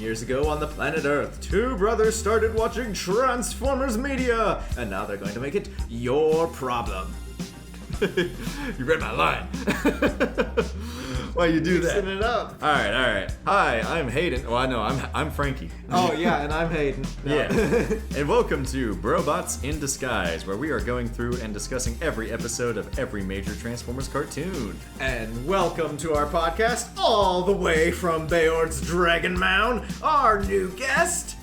Years ago on the planet Earth, two brothers started watching Transformers media, and now they're going to make it your problem. You read my line. Why you do that? Mixing it up. All right. Hi, I'm Hayden. Well, no, I'm Frankie. Oh yeah, and I'm Hayden. No. Yeah. And welcome to BroBots in Disguise, where we are going through and discussing every episode of every major Transformers cartoon. And welcome to our podcast, all the way from Bayor's Dragon Mound, our new guest,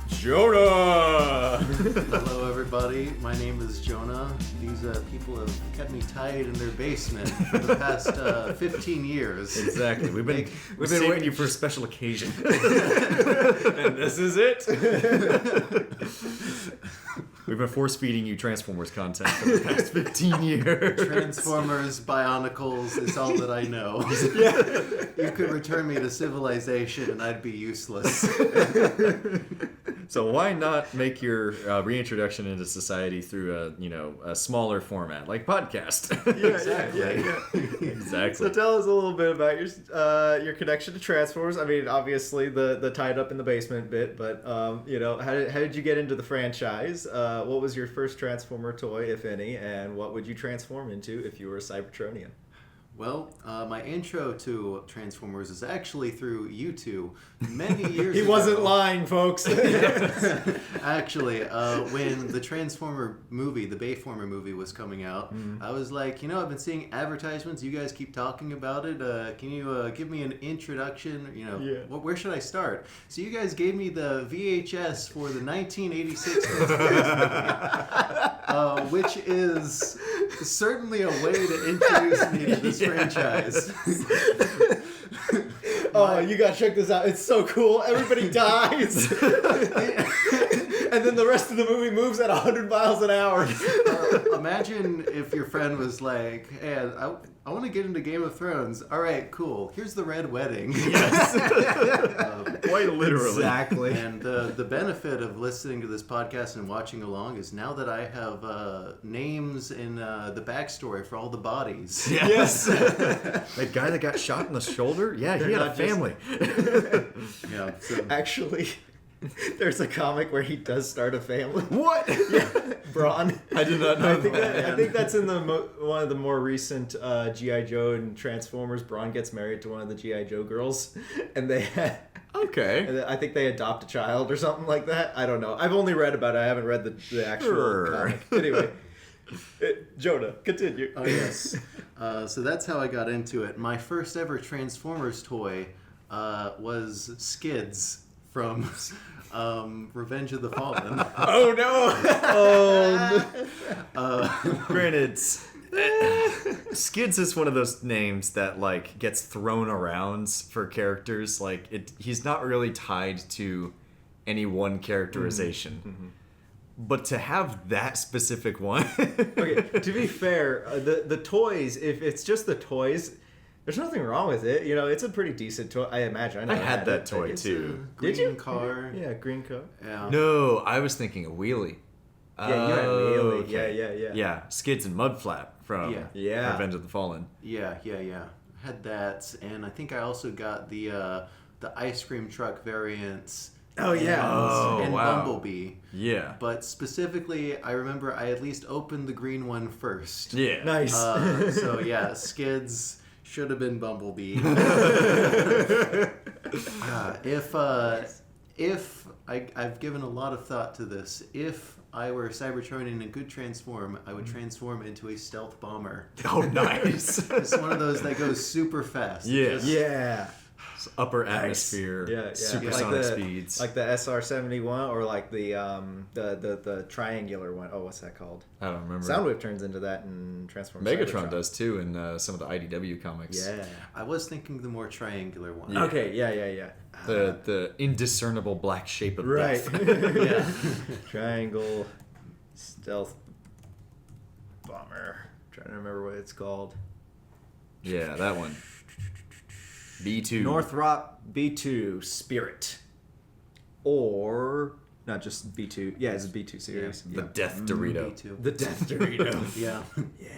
Jonah! Hello everybody, my name is Jonah. These people have kept me tied in their basement for the past 15 years. Exactly. We've been saving you for a special occasion. And this is it. We've been force-feeding you Transformers content for the past 15 years. Transformers, Bionicles, is all that I know. Yeah. You could return me to civilization and I'd be useless. So why not make your reintroduction into society through a smaller format like podcast? Yeah. Exactly. So tell us a little bit about your connection to Transformers. I mean, obviously the tied up in the basement bit, but how did you get into the franchise? What was your first Transformer toy, if any, and what would you transform into if you were a Cybertronian? Well, my intro to Transformers is actually through YouTube many years ago. He wasn't lying, folks. Actually, when the Transformer movie, the Bayformer movie was coming out, I was like, I've been seeing advertisements. You guys keep talking about it. Can you give me an introduction? Where should I start? So you guys gave me the VHS for the 1986 Transformers movie, which is certainly a way to introduce me to this franchise. Oh, you gotta check this out. It's so cool. Everybody dies. And then the rest of the movie moves at 100 miles an hour. Imagine if your friend was like, hey, I want to get into Game of Thrones. All right, cool. Here's the Red Wedding. Yes. Quite literally. Exactly. And the benefit of listening to this podcast and watching along is now that I have names in the backstory for all the bodies. Yes. That guy that got shot in the shoulder? Yeah, he had a family. Yeah. So. Actually, there's a comic where he does start a family. What? Yeah, Braun. I did not know I think that's in the one of the more recent G.I. Joe and Transformers. Braun gets married to one of the G.I. Joe girls, and they Okay. and I think they adopt a child or something like that. I don't know. I've only read about it. I haven't read the actual comic. Anyway, Jonah, continue. Oh, yes. So that's how I got into it. My first ever Transformers toy was Skids from Revenge of the Fallen. Oh, no! Granted, Skids is one of those names that gets thrown around for characters. He's not really tied to any one characterization. Mm-hmm. But to have that specific one... Okay, to be fair, the toys, if it's just the toys, there's nothing wrong with it. It's a pretty decent toy, I imagine. I had that toy, too. Green Did you? car. Yeah, green car. Yeah. No, I was thinking a wheelie. Yeah, you had wheelie. Okay. Yeah. Yeah, Skids and Mudflap from Yeah. Revenge of the Fallen. Yeah. Had that, and I think I also got the ice cream truck variants. Oh, yeah. And wow. Bumblebee. Yeah. But specifically, I remember I at least opened the green one first. Yeah. Nice. So yeah, Skids should have been Bumblebee. If I've given a lot of thought to this, if I were a Cybertronian and could transform, I would transform into a stealth bomber. Oh, nice. It's one of those that goes super fast. Yeah. Yeah. Upper atmosphere, Yeah. supersonic speeds. Like the SR-71 or like the triangular one. Oh, what's that called? I don't remember. Soundwave turns into that in Transformers. Megatron does too in some of the IDW comics. Yeah. I was thinking the more triangular one. Yeah. Okay, yeah. The indiscernible black shape of Right. death. Yeah. Triangle stealth bomber. Trying to remember what it's called. Yeah, that one. B2. Northrop B2 Spirit. Or not just B2. Yeah, it's a B2 series. The Death Dorito. B2. The Death Dorito. Yeah. Yeah.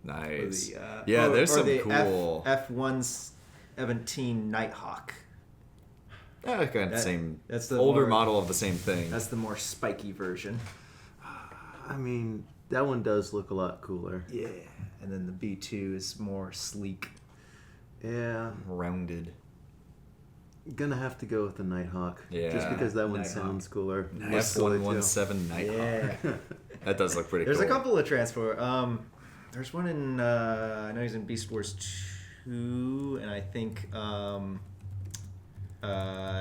Nice. Or There's some the cool. F-117 Nighthawk. Kind of the same. That's the older more- model of the same thing. That's the more spiky version. I mean, that one does look a lot cooler. Yeah. And then the B2 is more sleek. Yeah. Rounded. Gonna have to go with the Nighthawk. Yeah. Just because that one Nighthawk. sounds cooler. F-117 Nighthawk. Yeah. That does look pretty There's cool. a couple of Transformers. There's one in, I know he's in Beast Wars 2, and I think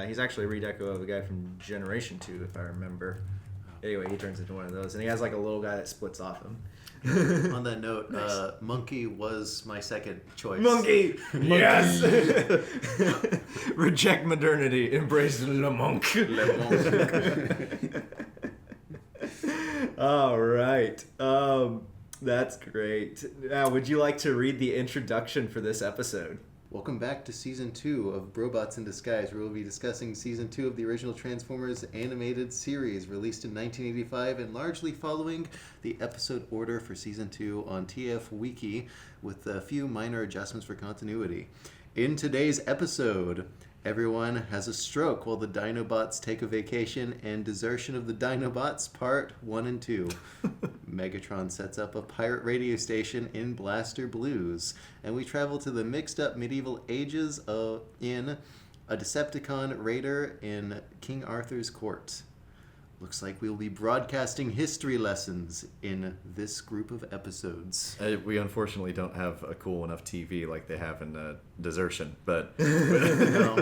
he's actually a redeco of a guy from Generation 2, if I remember. Anyway, he turns into one of those, and he has like a little guy that splits off him. On that note, Monkey was my second choice. Monkey! Yes! Reject modernity, embrace Le Monk. All right. That's great. Now, would you like to read the introduction for this episode? Welcome back to Season 2 of BroBots in Disguise, where we'll be discussing Season 2 of the original Transformers animated series, released in 1985 and largely following the episode order for Season 2 on TF Wiki, with a few minor adjustments for continuity. In today's episode, everyone has a stroke while the Dinobots take a vacation, and Desertion of the Dinobots Part 1 and 2. Megatron sets up a pirate radio station in Blaster Blues, and we travel to the mixed-up medieval ages in a Decepticon raider in King Arthur's court. Looks like we'll be broadcasting history lessons in this group of episodes. We unfortunately don't have a cool enough TV like they have in Desertion, but No.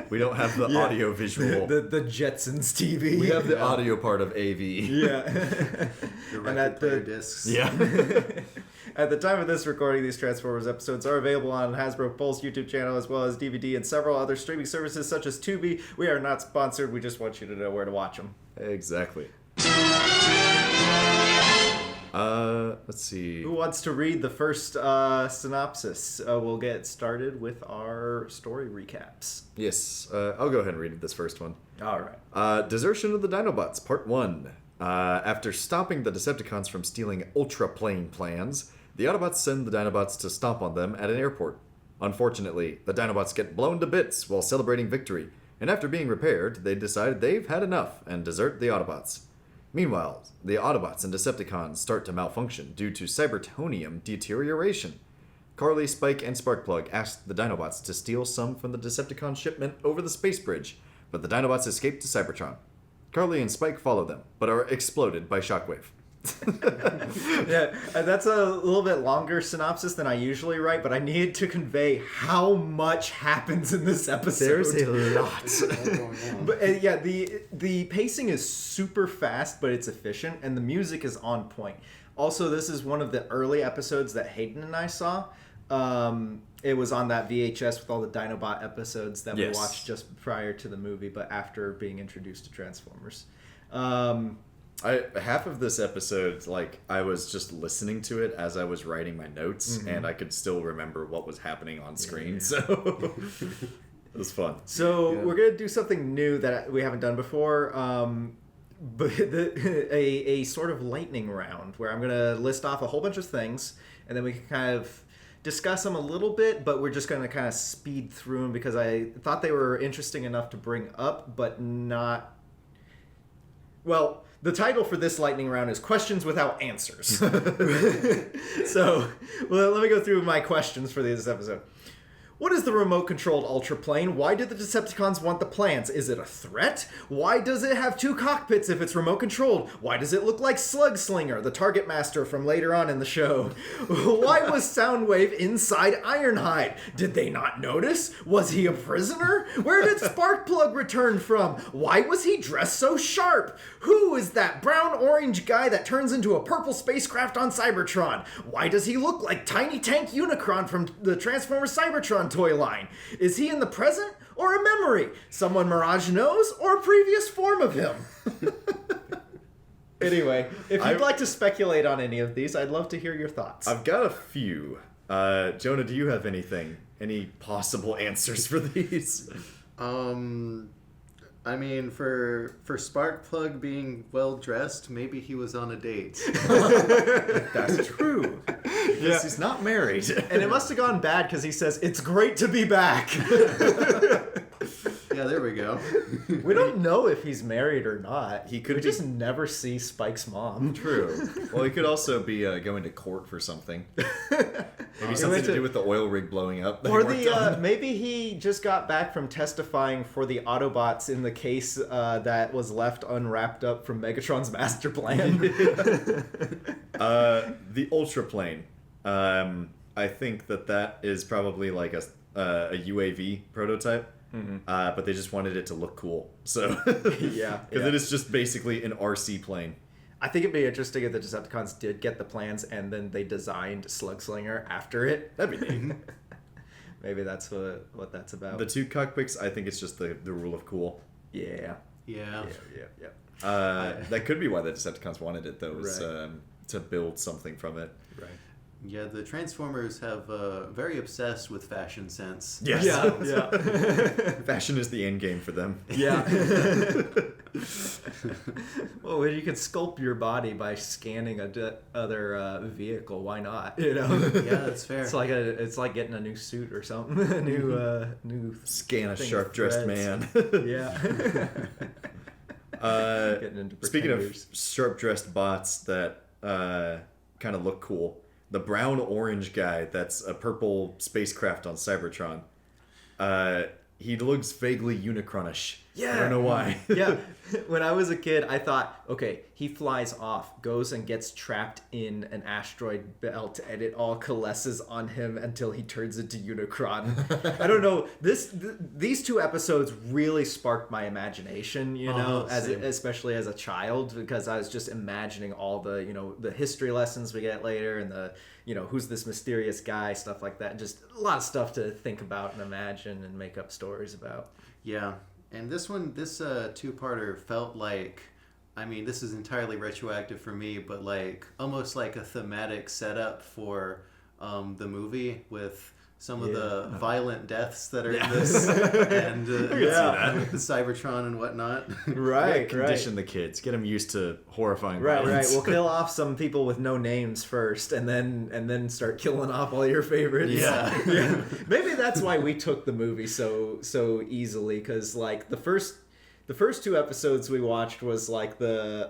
we don't have the audio visual. The Jetsons TV. We have the audio part of AV. Yeah. The And at record player the- discs. Yeah. At the time of this recording, these Transformers episodes are available on Hasbro Pulse YouTube channel as well as DVD and several other streaming services such as Tubi. We are not sponsored. We just want you to know where to watch them. Exactly. Let's see. Who wants to read the first synopsis? We'll get started with our story recaps. Yes, I'll go ahead and read this first one. All right. Desertion of the Dinobots, Part 1. After stopping the Decepticons from stealing Ultra-Plane plans, the Autobots send the Dinobots to stomp on them at an airport. Unfortunately, the Dinobots get blown to bits while celebrating victory, and after being repaired, they decide they've had enough and desert the Autobots. Meanwhile, the Autobots and Decepticons start to malfunction due to cybertonium deterioration. Carly, Spike, and Sparkplug ask the Dinobots to steal some from the Decepticon shipment over the space bridge, but the Dinobots escape to Cybertron. Carly and Spike follow them, but are exploded by Shockwave. Yeah, that's a little bit longer synopsis than I usually write, but I needed to convey how much happens in this episode. There's a lot. But yeah, the pacing is super fast, but it's efficient, and the music is on point. Also, this is one of the early episodes that Hayden and I saw. It was on that VHS with all the Dinobot episodes that we watched just prior to the movie, but after being introduced to Transformers. Half of this episode, like, I was just listening to it as I was writing my notes, and I could still remember what was happening on screen, so it was fun. So we're going to do something new that we haven't done before, but a sort of lightning round where I'm going to list off a whole bunch of things, and then we can kind of discuss them a little bit, but we're just going to kind of speed through them because I thought they were interesting enough to bring up, but not... Well, the title for this lightning round is Questions Without Answers. So, well, let me go through my questions for this episode. What is the remote-controlled Ultra-Plane? Why do the Decepticons want the plans? Is it a threat? Why does it have two cockpits if it's remote-controlled? Why does it look like Slug Slinger, the Target Master from later on in the show? Why was Soundwave inside Ironhide? Did they not notice? Was he a prisoner? Where did Sparkplug return from? Why was he dressed so sharp? Who is that brown-orange guy that turns into a purple spacecraft on Cybertron? Why does he look like Tiny Tank Unicron from the Transformers Cybertron toy line? Is he in the present or a memory? Someone Mirage knows or a previous form of him? Anyway, if you'd like to speculate on any of these, I'd love to hear your thoughts. I've got a few. Jonah, do you have anything? Any possible answers for these? I I mean, for Sparkplug being well dressed, maybe he was on a date. That's true. Because he's not married. And it must have gone bad because he says, "It's great to be back." Yeah, there we go. We don't know if he's married or not. He could we be- just never see Spike's mom. True. Well, he could also be going to court for something. Maybe something to do with the oil rig blowing up. that Or he worked on. maybe he just got back from testifying for the Autobots in the case that was left unwrapped up from Megatron's master plan. The Ultra Plane. I think that is probably like a UAV prototype. But they just wanted it to look cool. So Yeah. Because it is just basically an RC plane. I think it'd be interesting if the Decepticons did get the plans and then they designed Slugslinger after it. That'd be neat. Maybe that's what that's about. The two cockpits, I think it's just the rule of cool. Yeah. Yeah. That could be why the Decepticons wanted it, though, was Right. to build something from it. Right. Yeah, the Transformers have very obsessed with fashion sense. Yes. Yeah. Fashion is the end game for them. Yeah. Well, you could sculpt your body by scanning other vehicle. Why not? You know. Yeah, that's fair. It's like getting a new suit or something. a new Scan a thing of sharp-dressed threads. man. Yeah. Getting into Speaking of pretenders. sharp-dressed bots that kind of look cool, the brown-orange guy that's a purple spacecraft on Cybertron, he looks vaguely Unicronish. Yeah. I don't know why. Yeah. When I was a kid, I thought, okay, he flies off, goes and gets trapped in an asteroid belt, and it all coalesces on him until he turns into Unicron. I don't know. These two episodes really sparked my imagination, you know, Same. especially as a child, because I was just imagining all the, the history lessons we get later and the, who's this mysterious guy, stuff like that. Just a lot of stuff to think about and imagine and make up stories about. Yeah. And this two-parter felt like, I mean, this is entirely retroactive for me, but like almost like a thematic setup for the movie with some of the violent deaths that are in this, and with the Cybertron and whatnot. Right, Condition the kids. Get them used to horrifying Right. violence. We'll kill off some people with no names first, and then start killing off all your favorites. Yeah. Maybe that's why we took the movie so easily, because like the first two episodes we watched was like the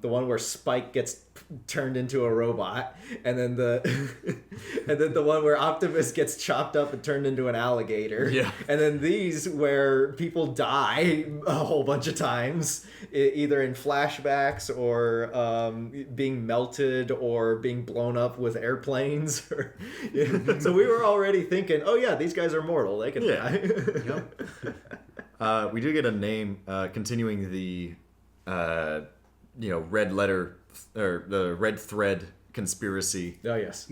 one where Spike gets turned into a robot, and then the one where Optimus gets chopped up and turned into an alligator. Yeah. And then these where people die a whole bunch of times, either in flashbacks or being melted or being blown up with airplanes. So we were already thinking, oh yeah, these guys are mortal. They can die. Yep. We do get a name continuing the red letter or the red thread conspiracy Oh yes.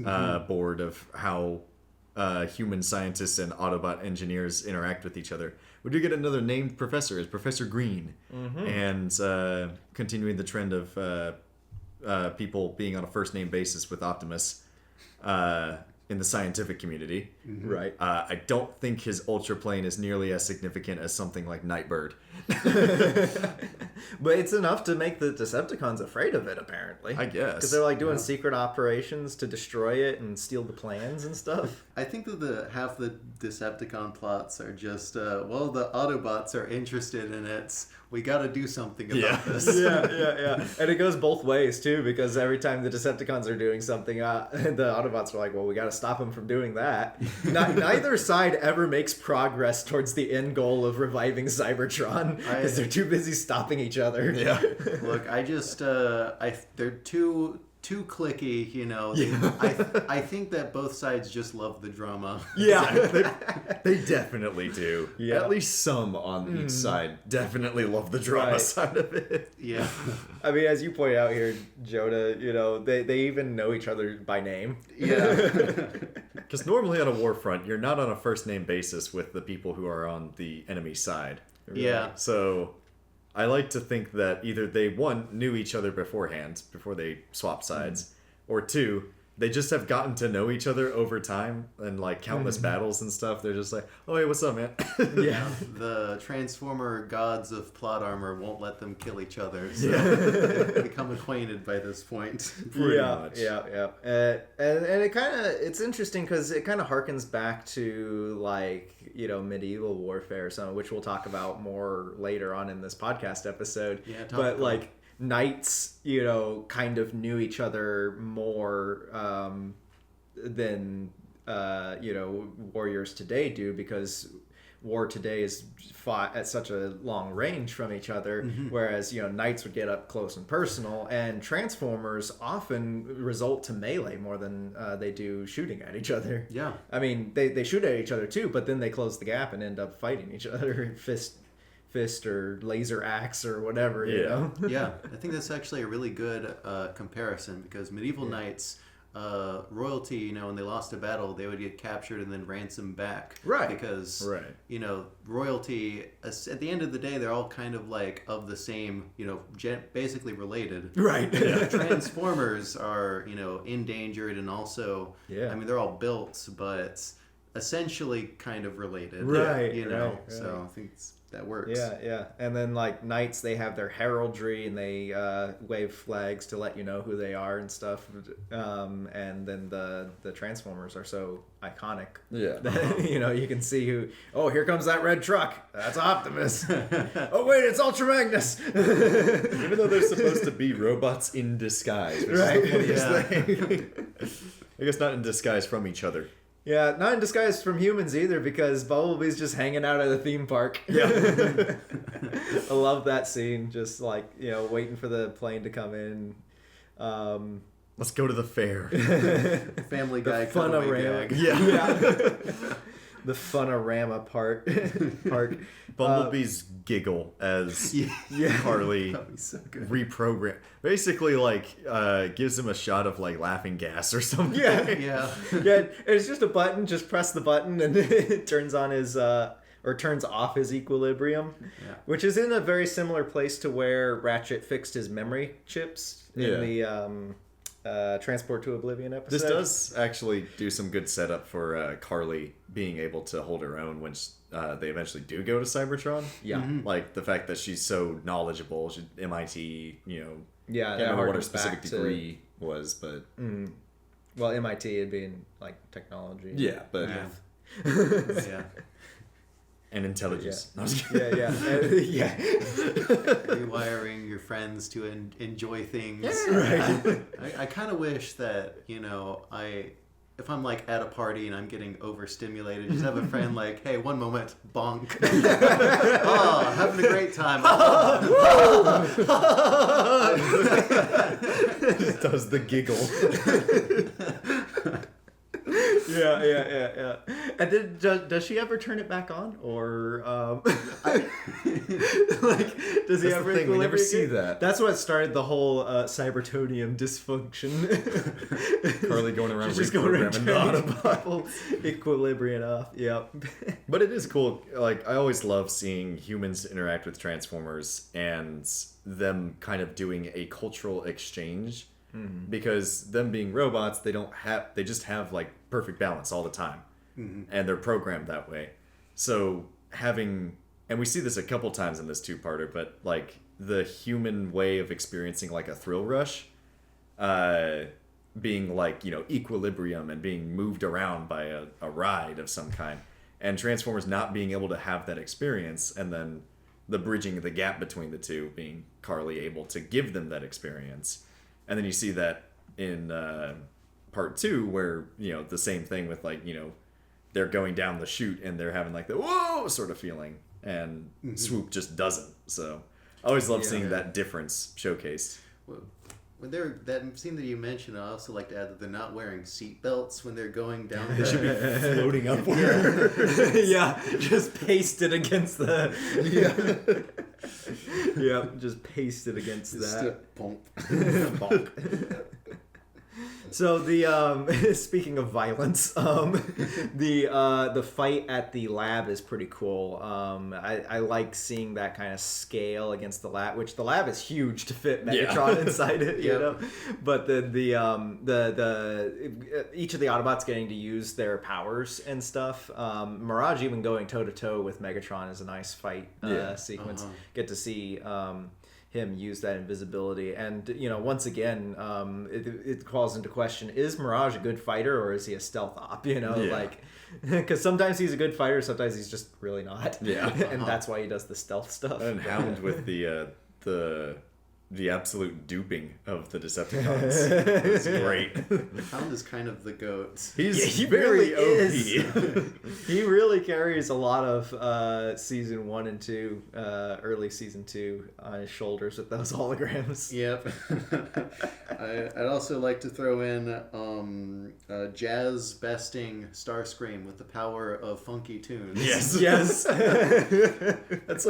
board of how human scientists and Autobot engineers interact with each other. We do get another named professor as Professor Green, and continuing the trend of people being on a first name basis with Optimus in the scientific community. Right. I don't think his ultra plane is nearly as significant as something like Nightbird. But it's enough to make the Decepticons afraid of it, apparently. I guess. Because they're like doing secret operations to destroy it and steal the plans and stuff. I think that half the Decepticon plots are just, the Autobots are interested in it. We got to do something about this. Yeah. And it goes both ways, too, because every time the Decepticons are doing something, the Autobots are like, well, we got to stop them from doing that. Neither side ever makes progress towards the end goal of reviving Cybertron, because they're too busy stopping each other. Yeah. Look, I just, they're too clicky, I think that both sides just love the drama. Yeah. They definitely do. Yeah. At least some on each side definitely love the drama Right. side of it. Yeah. I mean, as you point out here, Jonah, they even know each other by name. Yeah. Because normally on a war front, you're not on a first name basis with the people who are on the enemy side. Yeah. So I like to think that either they, one, knew each other beforehand, before they swapped sides, or two, they just have gotten to know each other over time and like countless battles and stuff. They're just like, oh hey, what's up, man? Yeah. The Transformer gods of plot armor won't let them kill each other, so they've become acquainted by this point. Pretty much. Yeah. And it kind of, it's interesting because it kind of harkens back to like, you know, medieval warfare or something, which we'll talk about more later on in this podcast episode. Yeah, but like knights, you know, kind of knew each other more than you know, warriors today do, because war today is fought at such a long range from each other, whereas, you know, knights would get up close and personal, and Transformers often result to melee more than they do shooting at each other. Yeah. I mean, they shoot at each other too, but then they close the gap and end up fighting each other fist or laser axe or whatever, you know? Yeah, I think that's actually a really good comparison, because medieval knights, royalty, you know, when they lost a battle, they would get captured and then ransomed back. Right. Because, you know, royalty, at the end of the day, they're all kind of like of the same, you know, basically related. Right. Transformers are, you know, endangered and also, I mean, they're all built, but essentially kind of related. Right. You know, right. so I think that works. Yeah. And then like knights, they have their heraldry and they wave flags to let you know who they are and stuff. And then the Transformers are so iconic. Yeah. That, you know, you can see who. Oh, here comes that red truck. That's Optimus. Oh wait, it's Ultra Magnus. Even though they're supposed to be robots in disguise, which is the funniest thing. I guess not in disguise from each other. Yeah, not in disguise from humans either, because Bumblebee's just hanging out at a theme park. Yeah. I love that scene, just like, you know, waiting for the plane to come in. Let's go to the fair. Family Guy The Funorama. gag. Yeah. The Funorama park. Bumblebee's giggle as Carly That'd be so good. reprogram. Basically, like, gives him a shot of like laughing gas or something. Yeah. Yeah. It's just a button. Just press the button and it turns on his or turns off his equilibrium, which is in a very similar place to where Ratchet fixed his memory chips in the Transport to Oblivion episode. This does actually do some good setup for Carly being able to hold her own when they eventually do go to Cybertron. Yeah. Like the fact that she's so knowledgeable. She's MIT, you know. Yeah, Can't that remember what her harkens specific back to- degree was, but Well, MIT it'd be in like technology. yeah, but Yeah. and intelligence. No, I'm just kidding. Yeah. Rewiring your friends to enjoy things. Right. I kind of wish that, you know, if I'm like at a party and I'm getting overstimulated, just have a friend like, hey, one moment, bonk. Oh, having a great time. Just does the giggle. Yeah. And then does she ever turn it back on, or like does he That's ever? the thing, we never equilibrate see it? that. That's what started the whole Cybertonium dysfunction. Carly going around She's just going around reprogramming the turning people equilibrium off. Yep. But it is cool. Like, I always love seeing humans interact with Transformers and them kind of doing a cultural exchange. Because them being robots, they just have like perfect balance all the time. And they're programmed that way. So and we see this a couple times in this two-parter, but like the human way of experiencing like a thrill rush, being like, you know, equilibrium and being moved around by a ride of some kind, and Transformers not being able to have that experience, and then the bridging the gap between the two being Carly able to give them that experience. And then you see that in part 2 where, you know, the same thing with like, you know, they're going down the chute and they're having like the whoa sort of feeling, and Swoop just doesn't. So I always love seeing that difference showcased. When that scene that you mentioned, I also like to add that they're not wearing seatbelts when they're going down. They should be floating upward. Yeah, just pasted against the. Yeah, just pasted against that. Bonk. Bonk. So the speaking of violence, the fight at the lab is pretty cool. I like seeing that kind of scale against the lab, which the lab is huge to fit Megatron inside it, you know. But the each of the Autobots getting to use their powers and stuff. Mirage even going toe to toe with Megatron is a nice fight sequence. Get to see him use that invisibility, and you know, once again, it calls into question: is Mirage a good fighter or is he a stealth op? You know, like, because sometimes he's a good fighter, sometimes he's just really not. And that's why he does the stealth stuff. And Hound with the absolute duping of the Decepticons. It's great. Hound is kind of the goat. He very OP. He really carries a lot of season 1 and 2, early season 2 on his shoulders with those holograms. Yep. I'd also like to throw in jazz besting Starscream with the power of funky tunes. Yes. That's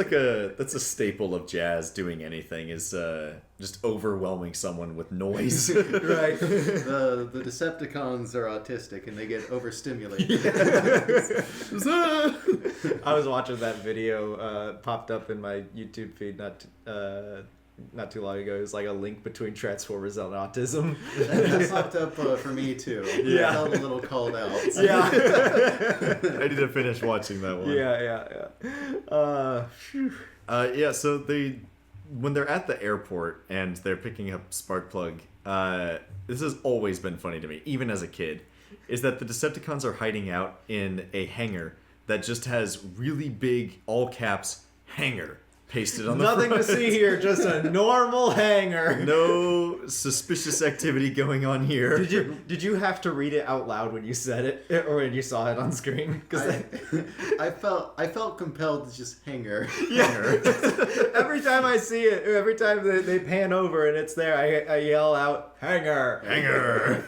a staple of Jazz doing anything is just overwhelming someone with noise. Right. The Decepticons are autistic and they get overstimulated. I was watching that video popped up in my YouTube feed not too long ago. It was like a link between Transformers and autism. That popped up for me too. Yeah. I felt a little called out. Yeah. I need to finish watching that one. Yeah. So when they're at the airport and they're picking up Sparkplug, this has always been funny to me, even as a kid, is that the Decepticons are hiding out in a hangar that just has really big, all caps, hangar pasted on the Nothing front. to see here, just a normal hangar. No suspicious activity going on here. Did you have to read it out loud when you said it, or when you saw it on screen? I felt compelled to just hanger. Every time I see it, every time they pan over and it's there, I yell out, "Hangar, hangar."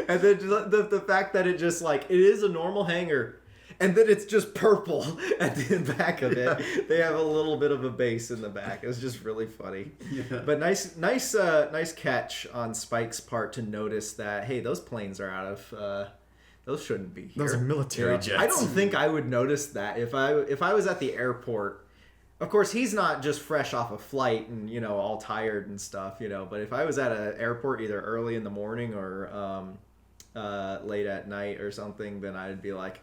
And then the fact that it just like it is a normal hangar. And then it's just purple at the back of it. Yeah. They have a little bit of a base in the back. It was just really funny. Yeah. But nice catch on Spike's part to notice that, hey, those planes are out of. Those shouldn't be here. Those are military jets. I don't think I would notice that if I was at the airport. Of course, he's not just fresh off a flight and all tired and stuff. But if I was at an airport either early in the morning or late at night or something, then I'd be like.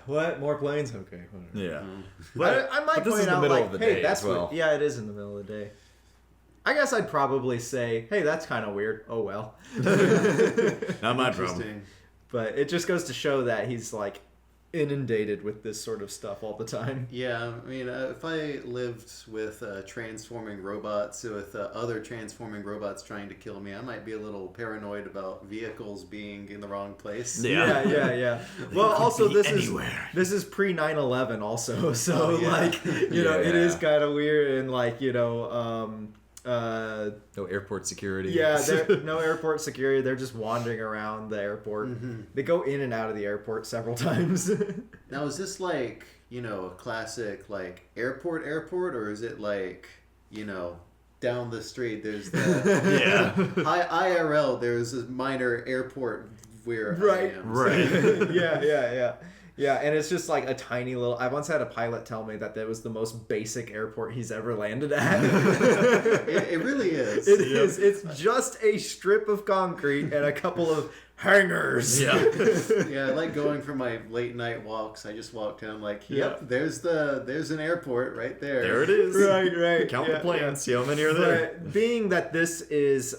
What? More planes? Okay. Whatever. Yeah. But I might point out, like, hey, that's well. Yeah, it is in the middle of the day. I guess I'd probably say, hey, that's kind of weird. Oh, well. Not my problem. But it just goes to show that he's, like, inundated with this sort of stuff all the time. Yeah, I mean, if I lived with transforming robots, with other transforming robots trying to kill me, I might be a little paranoid about vehicles being in the wrong place. Yeah. Well, also this is pre 9/11 also, so it is kind of weird and no airport security. Yeah, no airport security. They're just wandering around the airport. Mm-hmm. They go in and out of the airport several times. Now, is this like, a classic like airport, or is it like, down the street there's the IRL, there's a minor airport where right. I am. Right. Yeah, and it's just like a tiny little... I once had a pilot tell me that was the most basic airport he's ever landed at. It really is. It is. It's just a strip of concrete and a couple of hangars. Yeah. Yeah, I like going for my late night walks. I just walked in, I'm like, yep, there's an airport right there. There it is. Right. Count the planes, see how many are there. But being that this is,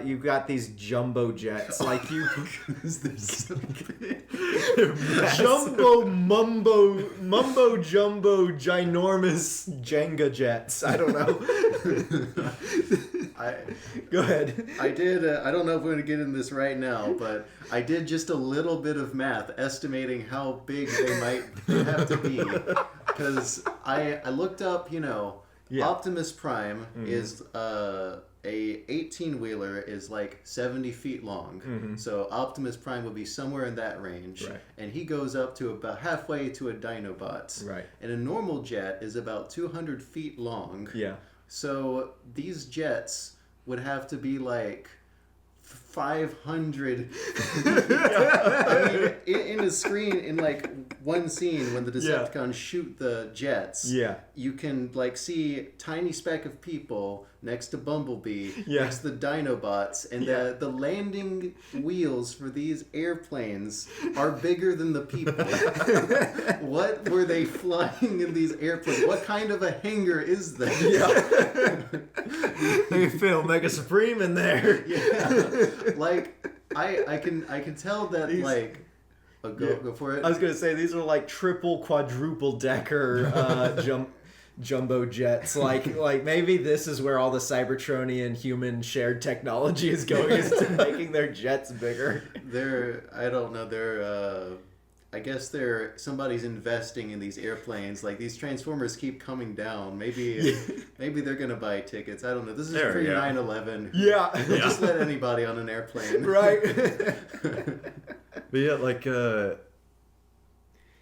you've got these jumbo jets, like you... Jumbo, mumbo jumbo, ginormous Jenga jets. I don't know. Go ahead. I did, I don't know if we're going to get into this right now, but I did just a little bit of math estimating how big they might have to be. Because I looked up, Optimus Prime is a 18-wheeler is like 70 feet long. Mm-hmm. So Optimus Prime would be somewhere in that range. Right. And he goes up to about halfway to a Dinobots. Right. And a normal jet is about 200 feet long. Yeah. So these jets would have to be like 500. I mean, in a screen, in like one scene when the Decepticons shoot the jets, you can like see tiny speck of people next to Bumblebee, next to the Dinobots, and the landing wheels for these airplanes are bigger than the people. What were they flying in these airplanes? What kind of a hangar is that? They feel Mega Supreme in there. Like I can tell that these, like go for it. I was gonna say these are like triple, quadruple decker jumbo jets. Like maybe this is where all the Cybertronian human shared technology is going, is to making their jets bigger. I don't know. I guess somebody's investing in these airplanes. Like these Transformers keep coming down. Maybe they're gonna buy tickets. I don't know. This is pre 9/11. Just let anybody on an airplane. Right. But yeah, like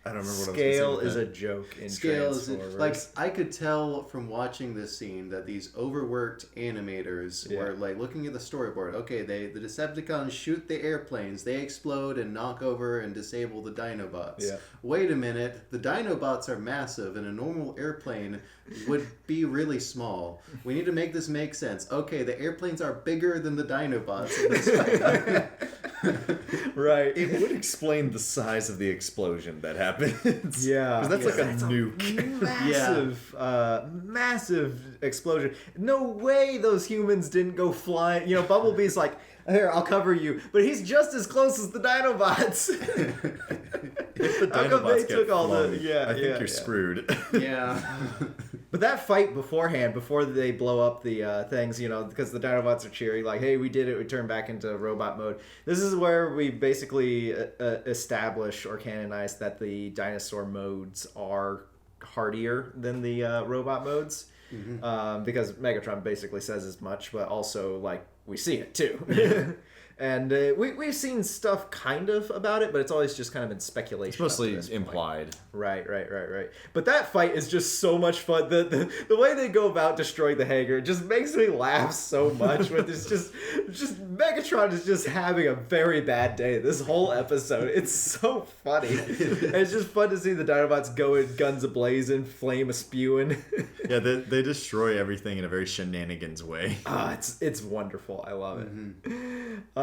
I don't remember what Scale I was is a joke in Scale Transformers. like I could tell from watching this scene that these overworked animators were like looking at the storyboard. Okay, the Decepticons shoot the airplanes, they explode and knock over and disable the Dinobots. Wait a minute, the Dinobots are massive and a normal airplane would be really small. We need to make this make sense. Okay, the airplanes are bigger than the Dinobots in this Right. It would explain the size of the explosion that happens. Yeah. Because that's like a nuke. Massive explosion. No way those humans didn't go flying. Bumblebee's like, here, I'll cover you. But he's just as close as the Dinobots. If the Dinobots get flung, I think you're screwed. But that fight beforehand, before they blow up the things, because the Dinobots are cheering, like, hey, we did it, we turned back into robot mode. This is where we basically establish or canonize that the dinosaur modes are hardier than the robot modes. Because Megatron basically says as much, but also, like, we see it, too. And we've seen stuff kind of about it, but it's always just kind of been speculation. It's mostly implied. Right. But that fight is just so much fun. The way they go about destroying the hangar just makes me laugh so much. With it's just Megatron is just having a very bad day this whole episode. It's so funny. And it's just fun to see the Dinobots going guns a-blazing, flame a-spewing. Yeah, they destroy everything in a very shenanigans way. It's wonderful. I love it.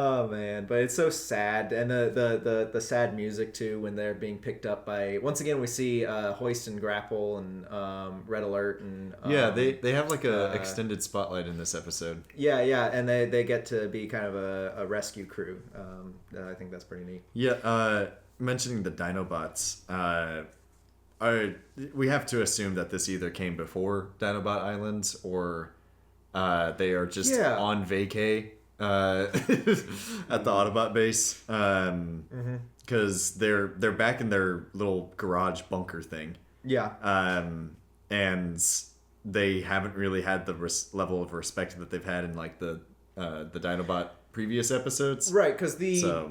Oh man, but it's so sad, and the sad music too when they're being picked up by. Once again, we see Hoist and Grapple and Red Alert and they have like a extended spotlight in this episode. Yeah, and they get to be kind of a rescue crew. I think that's pretty neat. Yeah, mentioning the Dinobots, we have to assume that this either came before Dinobot Islands or they are just on vacay. At the Autobot base, because they're back in their little garage bunker thing. And they haven't really had the level of respect that they've had in like the Dinobot previous episodes. Right, because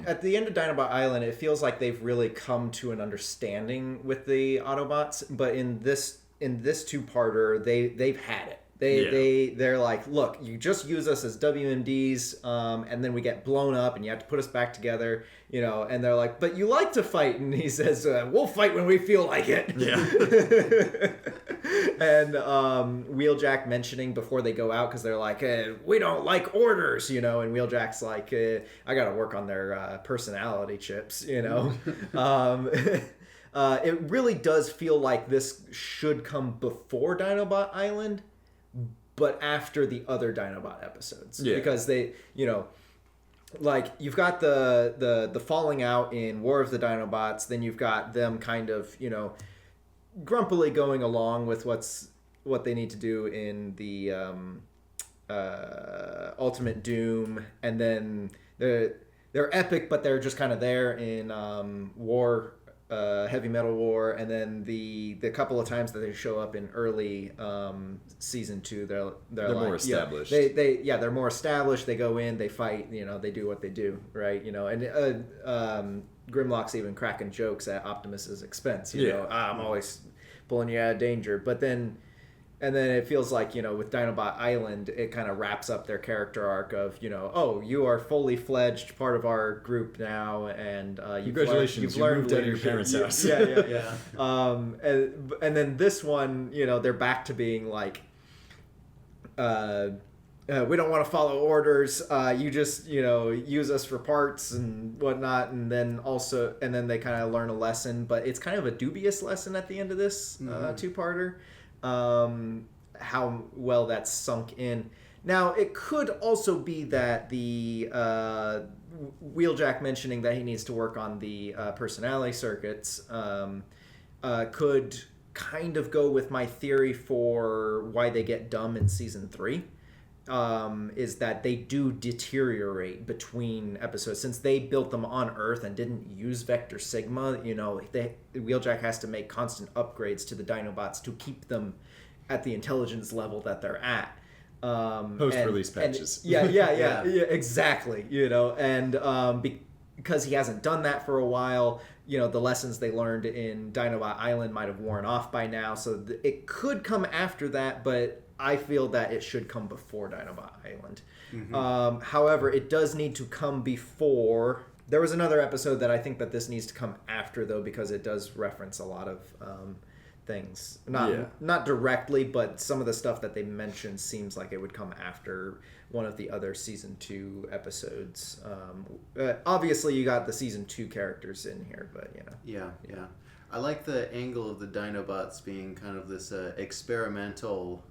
at the end of Dinobot Island, it feels like they've really come to an understanding with the Autobots, but in this two-parter, they've had it. They're like, look, you just use us as WMDs, and then we get blown up, and you have to put us back together, And they're like, but you like to fight, and he says, we'll fight when we feel like it. And Wheeljack mentioning before they go out, because they're like, we don't like orders, And Wheeljack's like, I got to work on their personality chips, It really does feel like this should come before Dinobot Island, but after the other Dinobot episodes. Because they, like, you've got the falling out in War of the Dinobots, then you've got them kind of, grumpily going along with what they need to do in the Ultimate Doom, and then they're epic, but they're just kind of there in War, Heavy Metal War, and then the couple of times that they show up in early season 2, they're like, more established. They're more established. They go in, they fight, they do what they do, right? And Grimlock's even cracking jokes at Optimus's expense. I'm always pulling you out of danger, but then And then it feels like, with Dinobot Island, it kind of wraps up their character arc of, oh, you are fully fledged part of our group now, and congratulations, you moved out of your parents' house. Yeah. And then this one, they're back to being like, we don't want to follow orders. You just, use us for parts and whatnot. And then they kind of learn a lesson, but it's kind of a dubious lesson at the end of this two-parter. How well that's sunk in. Now, it could also be that the Wheeljack mentioning that he needs to work on the personality circuits could kind of go with my theory for why they get dumb in season 3. Is that they do deteriorate between episodes. Since they built them on Earth and didn't use Vector Sigma, Wheeljack has to make constant upgrades to the Dinobots to keep them at the intelligence level that they're at. Post-release patches. Yeah, exactly. Because he hasn't done that for a while, the lessons they learned in Dinobot Island might have worn off by now. So it could come after that, but I feel that it should come before Dinobot Island. Mm-hmm. However, it does need to come before. There was another episode that I think that this needs to come after, though, because it does reference a lot of things. Not directly, but some of the stuff that they mentioned seems like it would come after one of the other season 2 episodes. Obviously, you got the season 2 characters in here, but Yeah. I like the angle of the Dinobots being kind of this experimental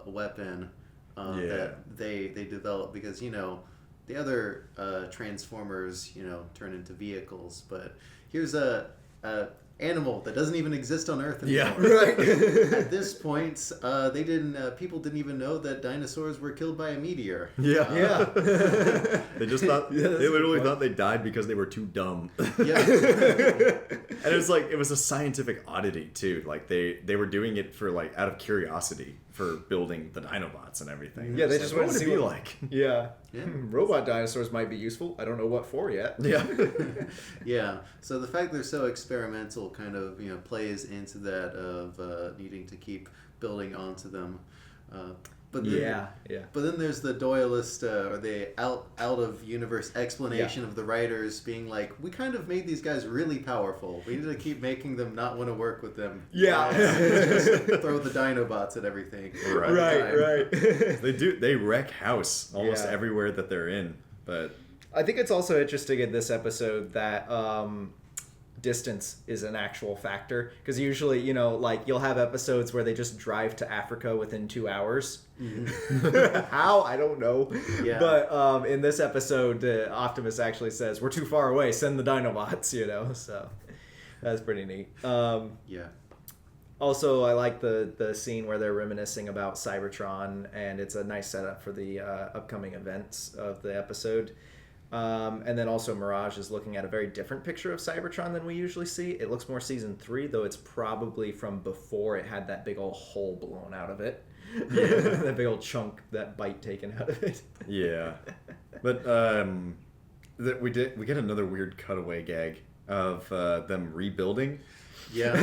weapon that they develop, because the other Transformers turn into vehicles, but here's a animal that doesn't even exist on Earth anymore. Yeah, right. At this point, people didn't even know that dinosaurs were killed by a meteor. Yeah. They just thought they literally thought they died because they were too dumb. Yeah. And it was a scientific oddity too. Like they were doing it for out of curiosity for building the Dinobots and everything. Yeah, they just wanted to see what it'd be like. Yeah. Robot dinosaurs might be useful. I don't know what for yet. Yeah. Yeah. So the fact they're so experimental kind of plays into that of needing to keep building onto them. But then, But then there's the Doyleist or the out of universe explanation of the writers being like, we kind of made these guys really powerful. We need to keep making them not want to work with them. Yeah. Just throw the Dinobots at everything. Right. They wreck house almost everywhere that they're in. But I think it's also interesting in this episode that distance is an actual factor, because usually you'll have episodes where they just drive to Africa within 2 hours. Mm-hmm. How? I don't know. Yeah. But in this episode, Optimus actually says, we're too far away, send the Dinobots, so that's pretty neat. Also, I like the scene where they're reminiscing about Cybertron, and it's a nice setup for the upcoming events of the episode. And then also Mirage is looking at a very different picture of Cybertron than we usually see. It looks more season 3, though it's probably from before it had that big old hole blown out of it. Yeah. That big old chunk, that bite taken out of it. Yeah. But we get another weird cutaway gag of them rebuilding. Yeah.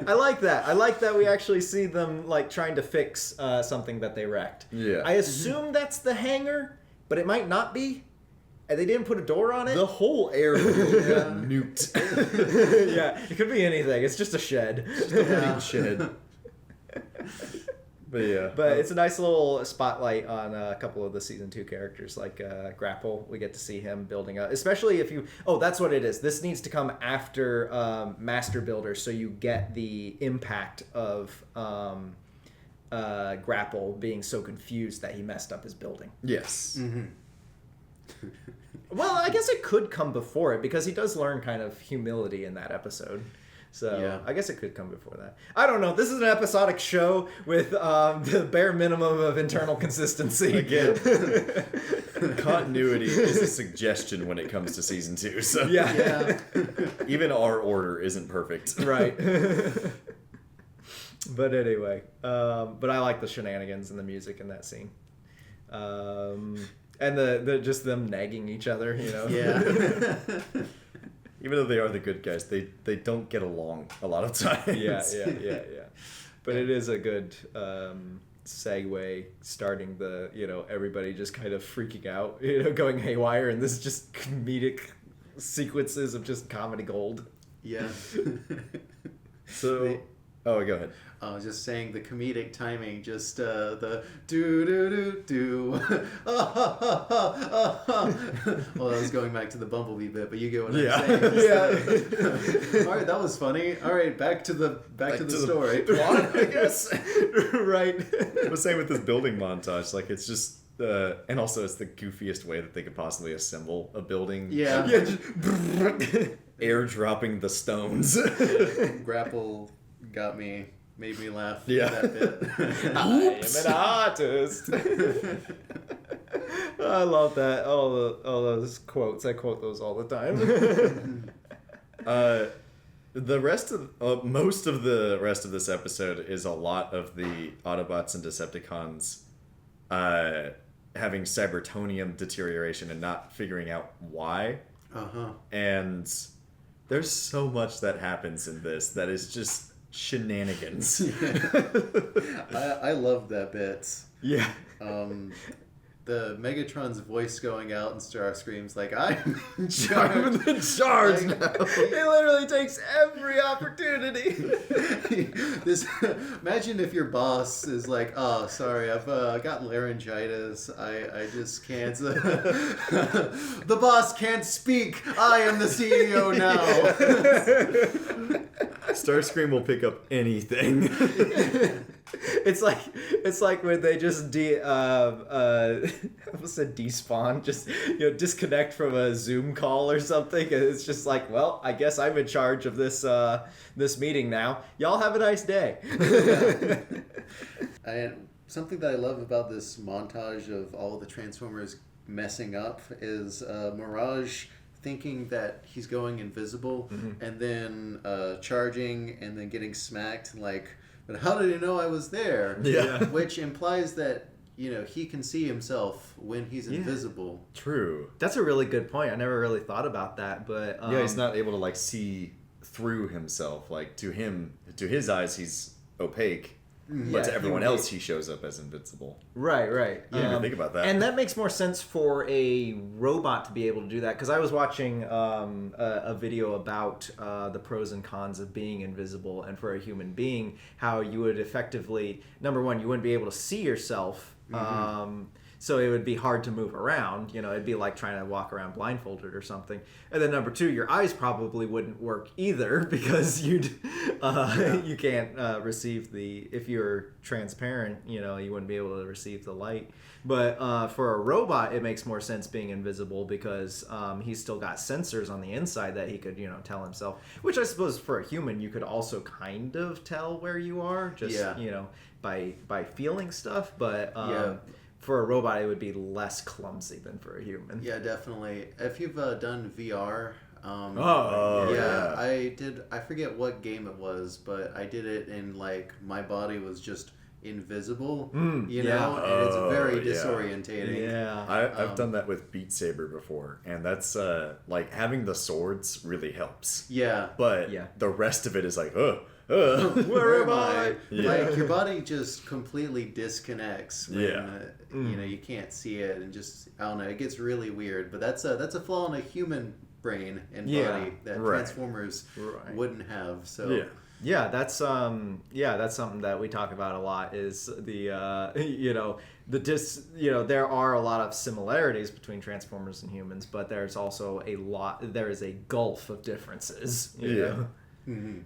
I like that. I like that we actually see them trying to fix something that they wrecked. Yeah. I assume that's the hangar, but it might not be. And they didn't put a door on it. The whole area nuked. Yeah, it could be anything. It's just a shed. Just a big shed. But yeah. But it's a nice little spotlight on a couple of the season 2 characters, like Grapple. We get to see him building up, especially if you. Oh, that's what it is. This needs to come after Master Builder, so you get the impact of Grapple being so confused that he messed up his building. Yes. Mm-hmm. Well, I guess it could come before it, because he does learn kind of humility in that episode. So I guess it could come before that. I don't know. This is an episodic show with the bare minimum of internal consistency. Again, continuity is a suggestion when it comes to season 2. So even our order isn't perfect. Right. But anyway, but I like the shenanigans and the music in that scene. And the just them nagging each other, Yeah. Even though they are the good guys, they don't get along a lot of times. Yeah. But it is a good segue starting the, everybody just kind of freaking out, going haywire, and this is just comedic sequences of just comedy gold. Yeah. So, go ahead. I was just saying the comedic timing, just the do do do do. Well, I was going back to the Bumblebee bit, but you get what I'm saying. Yeah. All right, that was funny. All right, back to the story. Plot, I guess. Right. I was saying with this building montage, like it's just. And also, it's the goofiest way that they could possibly assemble a building. Yeah. Just Airdropping the stones. Grapple made me laugh. Yeah. That bit. I am an artist. I love that. All those quotes. I quote those all the time. The rest of most of the rest of this episode is a lot of the Autobots and Decepticons having cybertonium deterioration and not figuring out why. And there's so much that happens in this that is just shenanigans. I love that bit. Yeah. The Megatron's voice going out and Star screams like, I'm in charge. I'm in charge Like, now. He literally takes every opportunity. Imagine if your boss is like, oh, sorry, I've got laryngitis. I just can't. The boss can't speak. I am the CEO now. Starscream will pick up anything. It's like when they just I almost said despawn, just disconnect from a Zoom call or something, and it's just like, well, I guess I'm in charge of this meeting now. Y'all have a nice day. Something that I love about this montage of all the Transformers messing up is Mirage thinking that he's going invisible, and then charging and then getting smacked, like, but how did he know I was there? Yeah. Which implies that, he can see himself when he's invisible. True. That's a really good point. I never really thought about that, but He's not able to like see through himself. Like to his eyes, he's opaque. But to everyone else, he shows up as invincible. Right. I didn't even think about that. And that makes more sense for a robot to be able to do that, because I was watching a video about the pros and cons of being invisible, and for a human being, how you would effectively, number one, you wouldn't be able to see yourself. So it would be hard to move around. It'd be like trying to walk around blindfolded or something. And then number two, your eyes probably wouldn't work either, because you can't receive if you're transparent, you wouldn't be able to receive the light. But for a robot, it makes more sense being invisible, because he's still got sensors on the inside that he could, tell himself. Which I suppose for a human, you could also kind of tell where you are, just by feeling stuff. But for a robot, it would be less clumsy than for a human. Yeah, definitely. If you've done VR, yeah, I did. I forget what game it was, but I did it in like my body was just invisible, and it's very disorientating. Yeah, I've done that with Beat Saber before, and that's like having the swords really helps. Yeah, but the rest of it is like, where am I? Like your body just completely disconnects when you can't see it, and just I don't know, it gets really weird. But that's a flaw in a human brain and body that Transformers wouldn't have. So that's something that we talk about a lot, is the there are a lot of similarities between Transformers and humans, but there's also there is a gulf of differences, in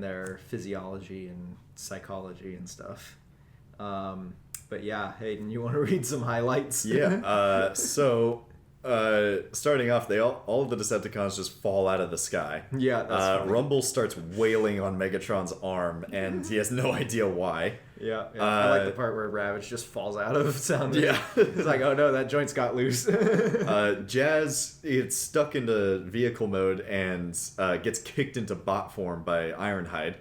their physiology and psychology and stuff. But yeah, Hayden, you want to read some highlights? Yeah. So starting off, all of the Decepticons just fall out of the sky. Yeah, that's funny. Rumble starts wailing on Megatron's arm, and he has no idea why. Yeah. I like the part where Ravage just falls out of sound. Yeah. It's like, oh no, that joint's got loose. Jazz gets stuck into vehicle mode and gets kicked into bot form by Ironhide.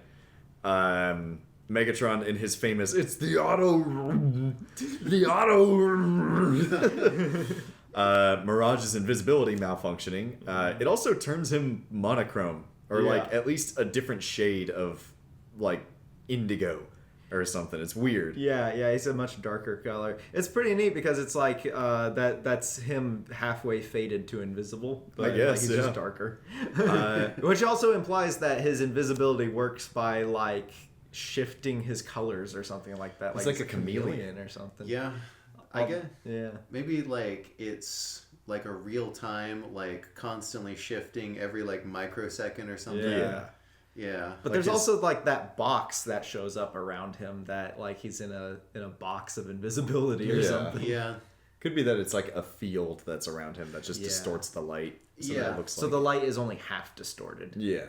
Megatron in his famous, it's the auto. Mirage's invisibility malfunctioning. It also turns him monochrome, or like at least a different shade of like indigo or something. It's weird. Yeah, he's a much darker color. It's pretty neat because it's like that's him halfway faded to invisible, but I guess, like, he's yeah. just darker. Which also implies that his invisibility works by like shifting his colors or something like that. It's like like he's a chameleon or something. Yeah, I get. Yeah. Maybe like it's like a real time, like constantly shifting every like microsecond or something. Yeah. Yeah. But Like there's his- also like that box that shows up around him that like he's in a box of invisibility or Yeah. something. Yeah. Could be that it's like a field that's around him that just Yeah. distorts the light. So Yeah. that it looks So like... the light is only half distorted. Yeah.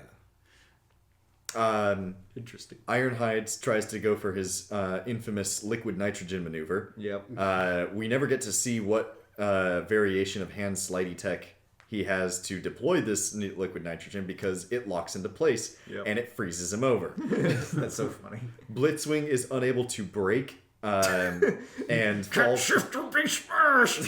Interesting. Ironhide tries to go for his infamous liquid nitrogen maneuver. Yep. We never get to see what variation of hand slidey tech he has to deploy this liquid nitrogen because it locks into place Yep. and it freezes him over. That's so funny. Blitzwing is unable to break and falls, Shifter be smashed.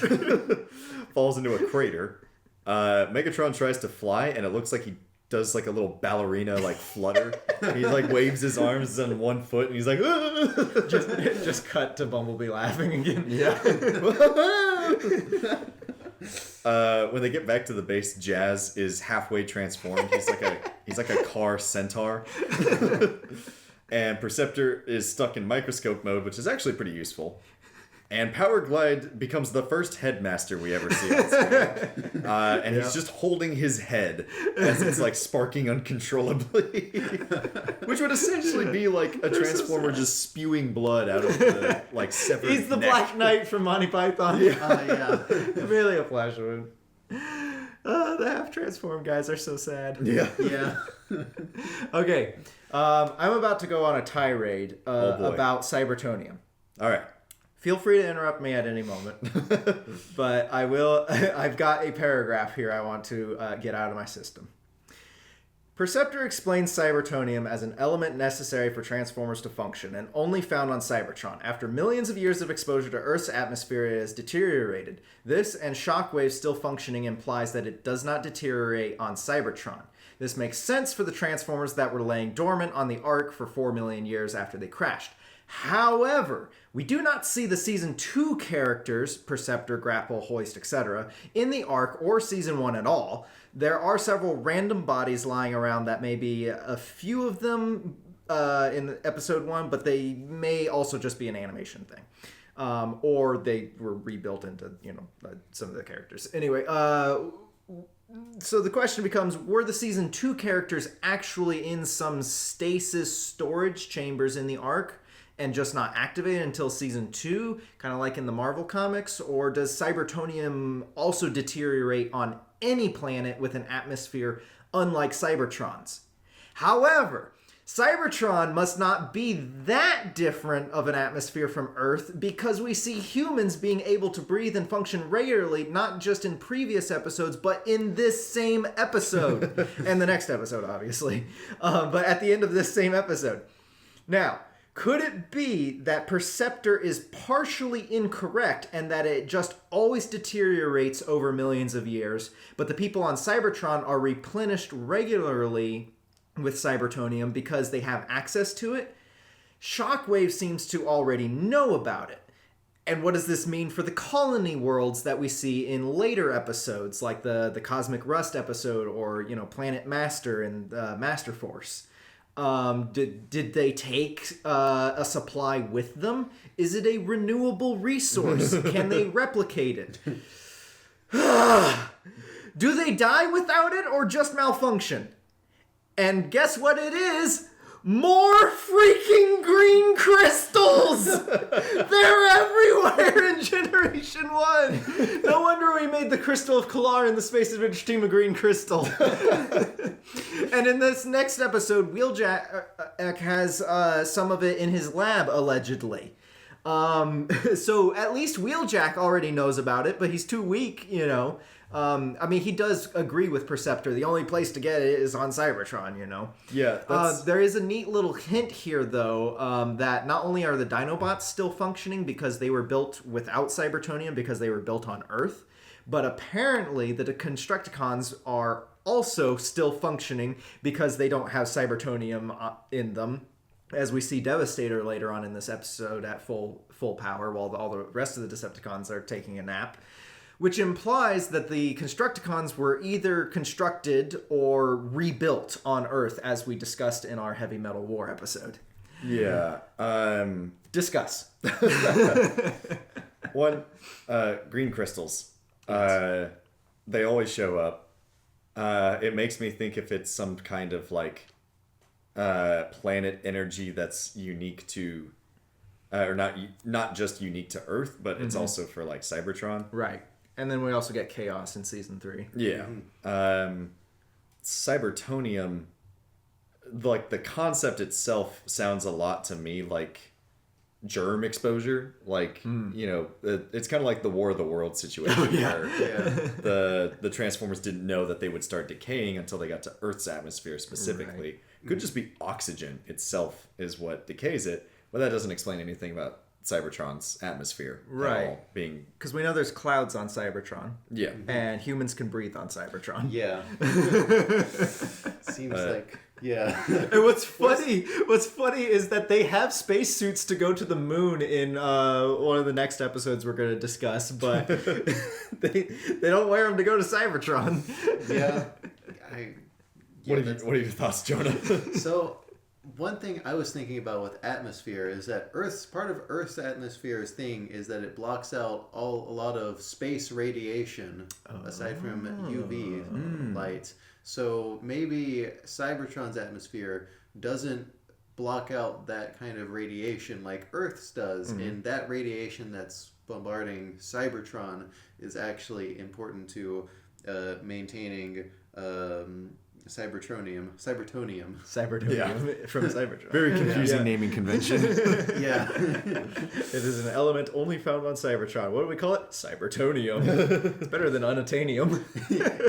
falls into a crater. Megatron tries to fly and it looks like he does like a little ballerina like flutter. He like waves his arms on one foot and he's like just cut to Bumblebee laughing again. yeah. When they get back to the base, Jazz is halfway transformed. He's like a car centaur. And Perceptor is stuck in microscope mode, which is actually pretty useful. And Power Glide becomes the first headmaster we ever see on screen. And he's just holding his head as it's like sparking uncontrollably. Which would essentially be like a transformer just spewing blood out of the like severed He's the neck. Black Knight from Monty Python. Yeah. Really a flash wound. The half transform guys are so sad. Yeah. Yeah. Okay, I'm about to go on a tirade Oh, boy. about Cybertonium. All right. Feel free to interrupt me at any moment, but I will. I've got a paragraph here I want to get out of my system. Perceptor explains Cybertonium as an element necessary for Transformers to function and only found on Cybertron. After millions of years of exposure to Earth's atmosphere, it has deteriorated. This and Shockwave still functioning implies that it does not deteriorate on Cybertron. This makes sense for the Transformers that were laying dormant on the Ark for 4 million years after they crashed. However, we do not see the Season 2 characters, Perceptor, Grapple, Hoist, etc., in the Ark or Season 1 at all. There are several random bodies lying around that may be a few of them in Episode 1, but they may also just be an animation thing. Or they were rebuilt into, some of the characters. Anyway, so the question becomes, were the Season 2 characters actually in some stasis storage chambers in the Ark and just not activated until Season 2, kind of like in the Marvel comics? Or does Cybertonium also deteriorate on any planet with an atmosphere unlike Cybertron's? However, Cybertron must not be that different of an atmosphere from Earth because we see humans being able to breathe and function regularly, not just in previous episodes, but in this same episode. And the next episode, obviously. But at the end of this same episode. Now, could it be that Perceptor is partially incorrect and that it just always deteriorates over millions of years, but the people on Cybertron are replenished regularly with Cybertonium because they have access to it? Shockwave seems to already know about it. And what does this mean for the colony worlds that we see in later episodes, like the Cosmic Rust episode or, Planet Master and Master Force? Did they take a supply with them? Is it a renewable resource? Can they replicate it? Do they die without it or just malfunction? And guess what it is? More freaking green crystals! They're everywhere in Generation 1! No wonder we made the Crystal of Kalar in the Space Adventure Team a green crystal. And in this next episode, Wheeljack has some of it in his lab, allegedly. So at least Wheeljack already knows about it, but he's too weak, he does agree with Perceptor. The only place to get it is on Cybertron, Yeah. There is a neat little hint here, though, that not only are the Dinobots still functioning because they were built without Cybertonium, because they were built on Earth, but apparently the Constructicons are also still functioning because they don't have Cybertonium in them. as we see Devastator later on in this episode at full power, while all the rest of the Decepticons are taking a nap, which implies that the Constructicons were either constructed or rebuilt on Earth, as we discussed in our Heavy Metal War episode. Yeah. Discuss. One, green crystals. They always show up. It makes me think if it's some kind of like planet energy that's unique to, or not just unique to Earth, but it's also for like Cybertron. Right. And then we also get Chaos in season 3. Yeah. Cybertonium, like the concept itself sounds a lot to me like germ exposure. Like, you know, it's kind of like the War of the Worlds situation where the Transformers didn't know that they would start decaying until they got to Earth's atmosphere specifically. Right. Could just be oxygen itself is what decays it, but that doesn't explain anything about Cybertron's atmosphere, right? Being because we know there's clouds on Cybertron, yeah, and humans can breathe on Cybertron. Yeah, seems like yeah. And what's funny is that they have spacesuits to go to the moon in one of the next episodes we're going to discuss, but they don't wear them to go to Cybertron. Yeah. What are your thoughts, Jonah? So. One thing I was thinking about with atmosphere is that part of Earth's atmosphere's thing is that it blocks out a lot of space radiation aside from UV light. So maybe Cybertron's atmosphere doesn't block out that kind of radiation like Earth's does, and that radiation that's bombarding Cybertron is actually important to maintaining Cybertonium yeah. From Cybertron. Very confusing naming convention. Yeah. It is an element only found on Cybertron. What do we call it? Cybertonium. It's better than unattainium.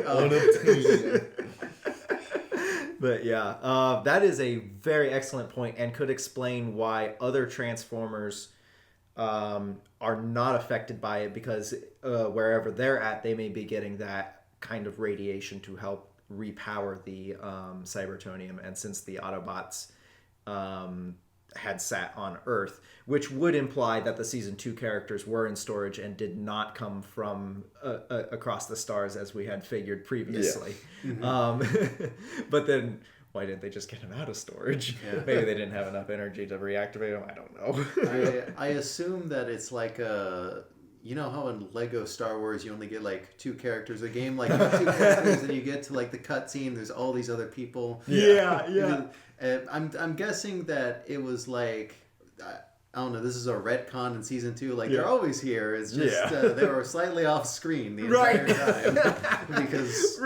Unattainium. But yeah, that is a very excellent point and could explain why other Transformers are not affected by it, because wherever they're at, they may be getting that kind of radiation to help repower the Cybertonium. And since the Autobots had sat on Earth, which would imply that the season 2 characters were in storage and did not come from across the stars as we had figured previously. Yeah. But then why didn't they just get them out of storage? Yeah. Maybe they didn't have enough energy to reactivate them. I don't know. I assume that it's like you know how in Lego Star Wars you only get like 2 characters a game, like 2 characters, and you get to like the cutscene. There's all these other people. Yeah. I'm guessing that it was like I don't know. This is a retcon in season 2. Like they're always here. It's just they were slightly off screen the entire time because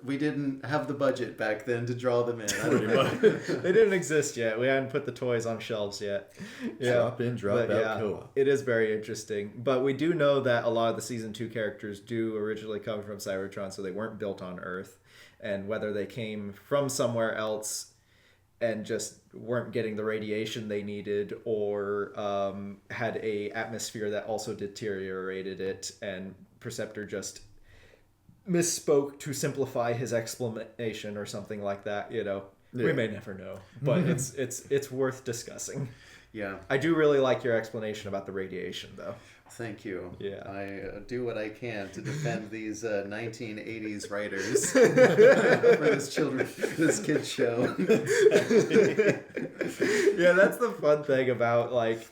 we didn't have the budget back then to draw them in. I don't know. They didn't exist yet. We hadn't put the toys on shelves yet. Drop in, drop out, cool. It is very interesting. But we do know that a lot of the season 2 characters do originally come from Cybertron, so they weren't built on Earth. And whether they came from somewhere else and just weren't getting the radiation they needed, or had a atmosphere that also deteriorated it, and Perceptor just misspoke to simplify his explanation or something like that, you know. We may never know, but it's worth discussing. Yeah. I do really like your explanation about the radiation, though. Thank you. Yeah. I do what I can to defend these 1980s writers for this kids show. Yeah, that's the fun thing about like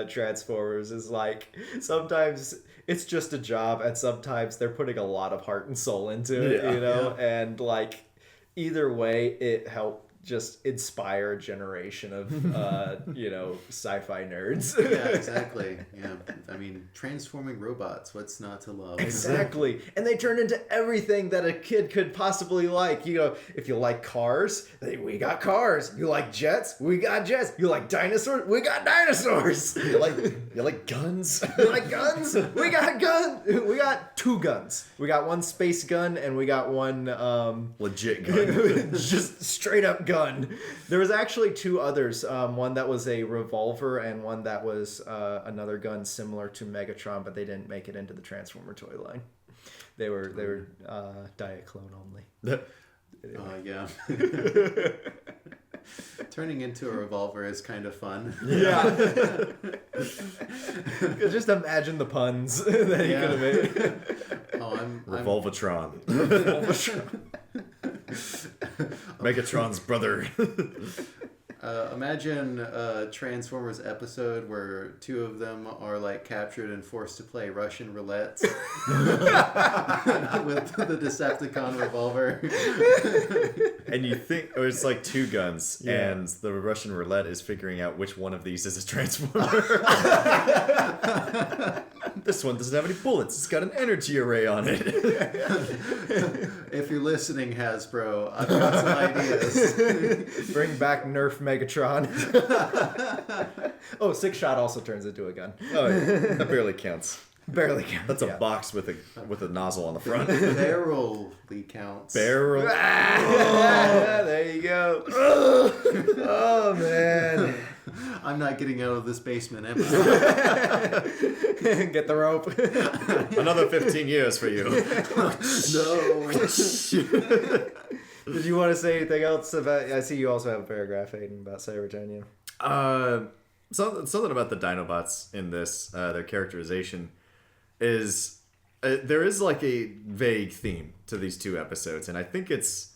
Transformers is like sometimes it's just a job and sometimes they're putting a lot of heart and soul into it, you know, and like either way it helped just inspire a generation of you know, sci-fi nerds. Yeah, exactly. Yeah, I mean, transforming robots, what's not to love? Exactly. And they turn into everything that a kid could possibly like. You know, if you like cars, we got cars. You like jets, we got jets. You like dinosaurs, we got dinosaurs. You like guns? You like guns? We got guns. We got 2 guns. We got 1 space gun and we got 1 legit gun. Just straight up gun. There was actually 2 others. One that was a revolver and one that was another gun similar to Megatron, but they didn't make it into the Transformer toy line. They were Diaclone only. Yeah. Turning into a revolver is kind of fun. Yeah. Just imagine the puns that he could have made. Oh, I'm Revolvatron. Megatron's brother. Imagine a Transformers episode where two of them are like captured and forced to play Russian roulette with the Decepticon revolver. And you think it's like two guns, and the Russian roulette is figuring out which one of these is a Transformer. This one doesn't have any bullets. It's got an energy array on it. If you're listening, Hasbro, I've got some ideas. Bring back Nerf Megatron. Oh, Six Shot also turns into a gun. Oh, yeah. That barely counts. Barely counts. That's a box with a nozzle on the front. Barrel-ly counts. Barrel. There you go. Oh, man. I'm not getting out of this basement, am I? Get the rope. Another 15 years for you. No. Did you want to say anything else about... I see you also have a paragraph, Aiden, about Cybertonium. Something about the Dinobots in this, their characterization, is there is like a vague theme to these two episodes, and I think it's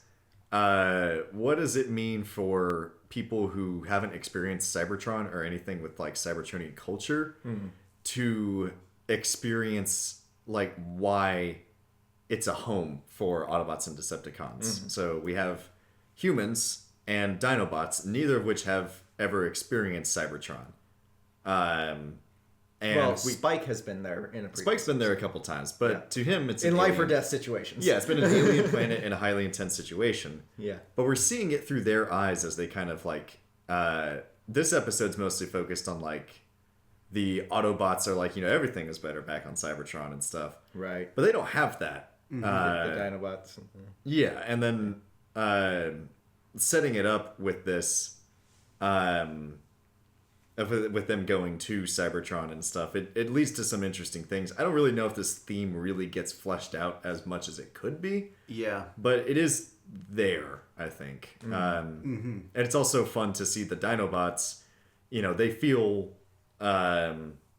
what does it mean for people who haven't experienced Cybertron or anything with like Cybertronian culture to experience like why it's a home for Autobots and Decepticons. So we have humans and Dinobots, neither of which have ever experienced Cybertron. And Well, Spike has been there in a previous Spike's been there a couple times, but to him it's in an life or alien- death situations. Yeah, it's been an alien planet in a highly intense situation. Yeah. But we're seeing it through their eyes as they kind of like this episode's mostly focused on like the Autobots are like, everything is better back on Cybertron and stuff. Right. But they don't have that. The Dinobots. Yeah, and then setting it up with this with them going to Cybertron and stuff, it leads to some interesting things. I don't really know if this theme really gets fleshed out as much as it could be. Yeah. But it is there, I think. And it's also fun to see the Dinobots, they feel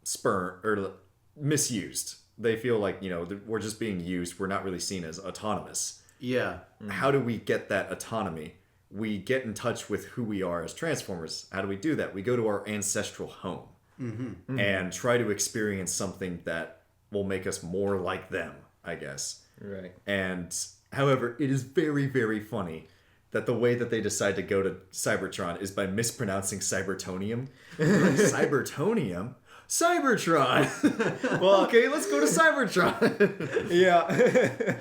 spurned or misused. They feel like, we're just being used. We're not really seen as autonomous. Yeah. How do we get that autonomy? We get in touch with who we are as Transformers. How do we do that? We go to our ancestral home and try to experience something that will make us more like them, I guess. Right. And however, it is very, very funny that the way that they decide to go to Cybertron is by mispronouncing Cybertonium. Cybertonium? Cybertron! Well, okay, let's go to Cybertron. Yeah.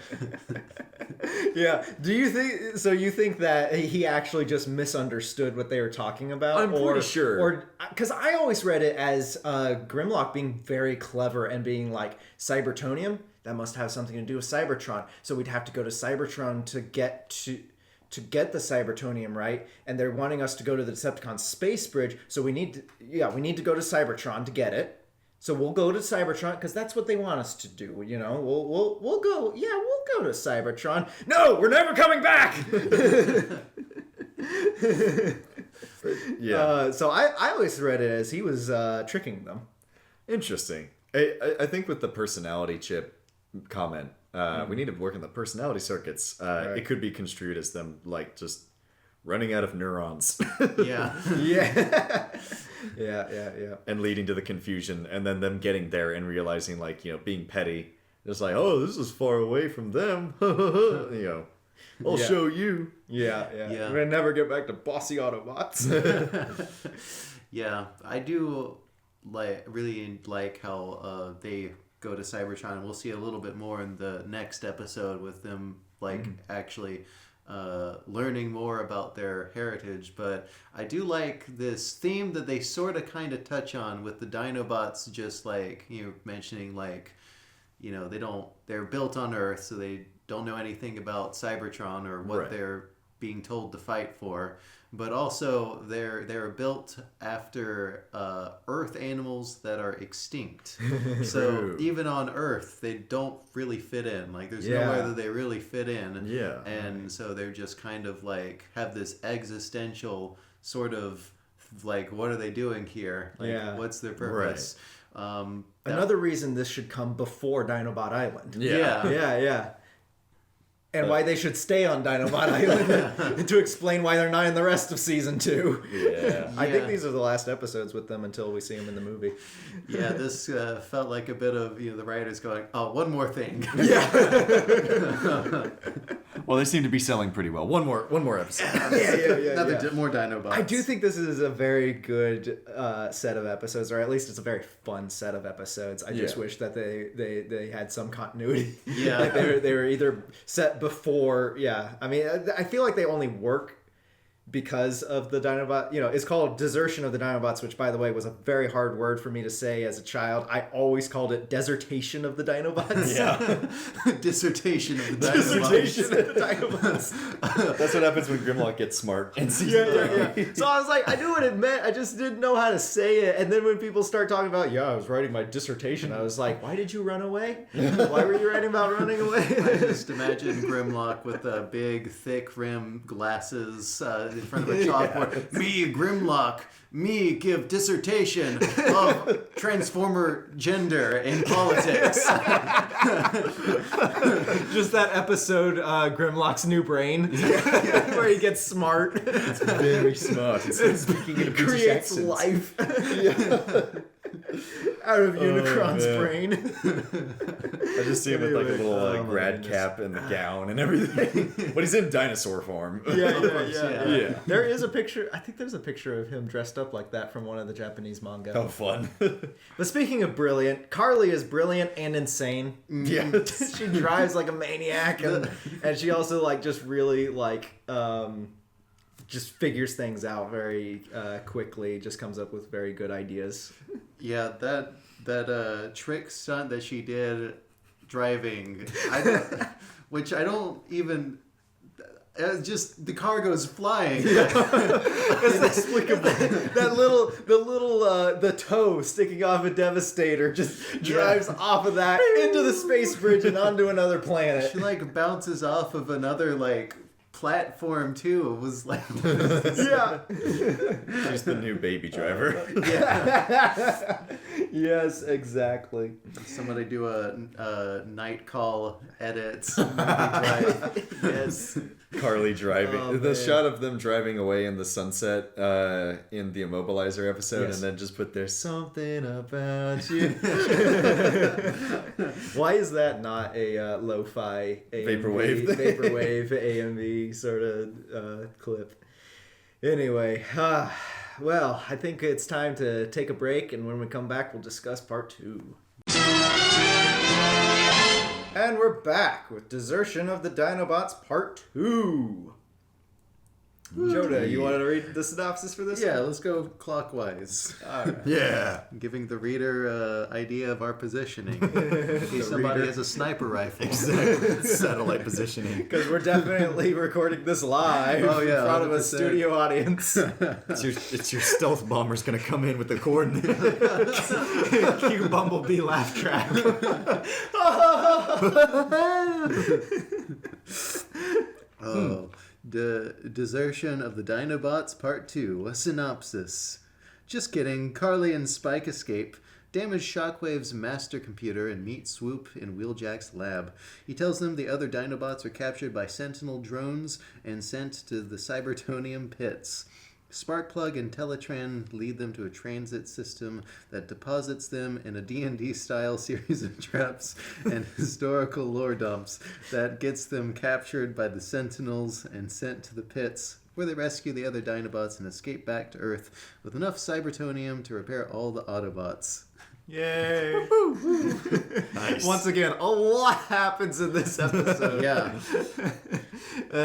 Yeah. Do you think so? You think that he actually just misunderstood what they were talking about? I'm pretty sure. Or because I always read it as Grimlock being very clever and being like, Cybertonium, that must have something to do with Cybertron. So we'd have to go to Cybertron to get the Cybertonium, right? And they're wanting us to go to the Decepticon space bridge. So we need to go to Cybertron to get it. So we'll go to Cybertron because that's what they want us to do. We'll go. Yeah, we'll go to Cybertron. No, we're never coming back. Yeah. So I always read it as he was tricking them. Interesting. I think with the personality chip comment, we need to work on the personality circuits. Right. It could be construed as them like just running out of neurons. Yeah. Yeah. Yeah. And leading to the confusion, and then them getting there and realizing, like, being petty. Just like, oh, this is far away from them. I'll show you. Yeah. We're gonna never get back to bossy Autobots. Yeah, I do really like how they go to Cybertron, and we'll see a little bit more in the next episode with them actually learning more about their heritage. But I do like this theme that they sort of kind of touch on with the Dinobots, just like mentioning, like, they're built on Earth, so they don't know anything about Cybertron or what Right. their being told to fight for. But also, they're built after Earth animals that are extinct. So even on Earth, they don't really fit in. Like, there's nowhere that they really fit in. Yeah. And so they're just kind of like have this existential sort of like, what are they doing here? Like, what's their purpose? Right. Another reason this should come before Dinobot Island. Yeah. And why they should stay on Dinobot Island, and to explain why they're not in the rest of season 2. Yeah. I think these are the last episodes with them until we see them in the movie. Yeah, this felt like a bit of the writers going, oh, one more thing. Well, they seem to be selling pretty well. One more episode. More Dinobots. I do think this is a very good set of episodes, or at least it's a very fun set of episodes. I just wish that they had some continuity. Yeah. Like they were either set before. Yeah, I mean, I feel like they only work because of the Dinobot. It's called Desertion of the Dinobots, which, by the way, was a very hard word for me to say as a child. I always called it Desertation of the Dinobots. Yeah. Dissertation of the Dinobots. Dissertation of the Dinobots. That's what happens when Grimlock gets smart in season Yeah. So I was like, I knew what it meant. I just didn't know how to say it. And then when people start talking about, I was writing my dissertation, I was like, why did you run away? Why were you writing about running away? I just imagine Grimlock with big, thick rim glasses in front of a chalkboard. Me, Grimlock, me give dissertation of Transformer gender in politics. Just that episode, Grimlock's New Brain, where he gets smart. It's very smart. Instead of speaking in a British Creates accent. life. Out of Unicron's brain. I just see him with like a little grad cap and the gown and everything. But he's in dinosaur form. Yeah. There is a picture. I think there's a picture of him dressed up like that from one of the Japanese manga. Oh, fun. But speaking of brilliant, Carly is brilliant and insane. Yeah. She drives like a maniac, and she also like just really like just figures things out very quickly. Just comes up with very good ideas. Yeah, that trick stunt that she did driving, which I don't even. Just the car goes flying. It's inexplicable. The toe sticking off a Devastator just drives off of that into the space bridge and onto another planet. She like bounces off of another like platform too. It was like She's the new baby driver. Yes, exactly. Somebody do a night call edit. Yes. Carly driving. Oh, the man. shot of them driving away in the sunset in the Immobilizer episode, Yes. and then just put "There's something about you." Why is that not a lo-fi AMV, vaporwave AMV sort of clip? Anyway, well, I think it's time to take a break, and when we come back, we'll discuss part 2. And we're back with Desertion of the Dinobots Part 2. Jonah, you want to read the synopsis for this? Yeah, one? let's go clockwise. All right. Yeah. Giving the reader idea of our positioning. In case somebody has a sniper rifle. Exactly. Satellite positioning. Because we're definitely recording this live Oh, yeah, in front of a 100%. studio audience. It's your stealth bomber's gonna come in with the coordinates. Cue Bumblebee laugh track. Oh, Desertion of the Dinobots Part 2, a synopsis. Just kidding, Carly and Spike escape, damage Shockwave's master computer, and meet Swoop in Wheeljack's lab. He tells them the other Dinobots are captured by Sentinel drones and sent to the Cybertonium pits. Sparkplug and Teletran lead them to a transit system that deposits them in a D&D-style series of traps and historical lore dumps that gets them captured by the Sentinels and sent to the pits, where they rescue the other Dinobots and escape back to Earth with enough Cybertonium to repair all the Autobots. Yay. Nice. Once again, a lot happens in this episode. Yeah.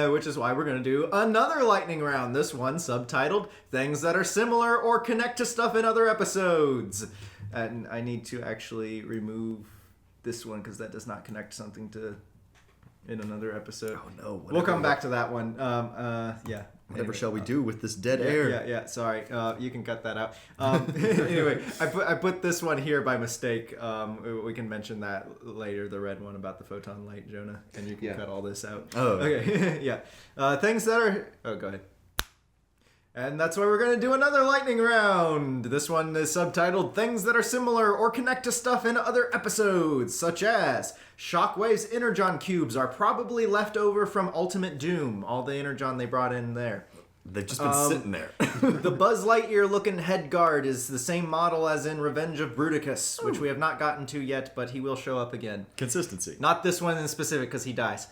Which is why we're going to do another lightning round. This one subtitled Things That Are Similar or Connect to Stuff in Other Episodes. And I need to actually remove this one because that does not connect something to in another episode. Oh no! We'll come back to that one. Yeah. Whatever shall we do with this dead air? Yeah. Sorry, you can cut that out. Anyway, I put this one here by mistake. We can mention that later. The red one about the photon light, Jonah, and you can cut all this out. Oh, okay. Yeah. Things that are. Oh, go ahead. And that's why we're going to do another lightning round. This one is subtitled Things That Are Similar or Connect to Stuff in Other Episodes, such as Shockwave's Energon Cubes are probably left over from Ultimate Doom. All the Energon they brought in there. They've just been sitting there. The Buzz Lightyear looking head guard is the same model as in Revenge of Bruticus, which we have not gotten to yet, but he will show up again. Consistency. Not this one in specific, because he dies.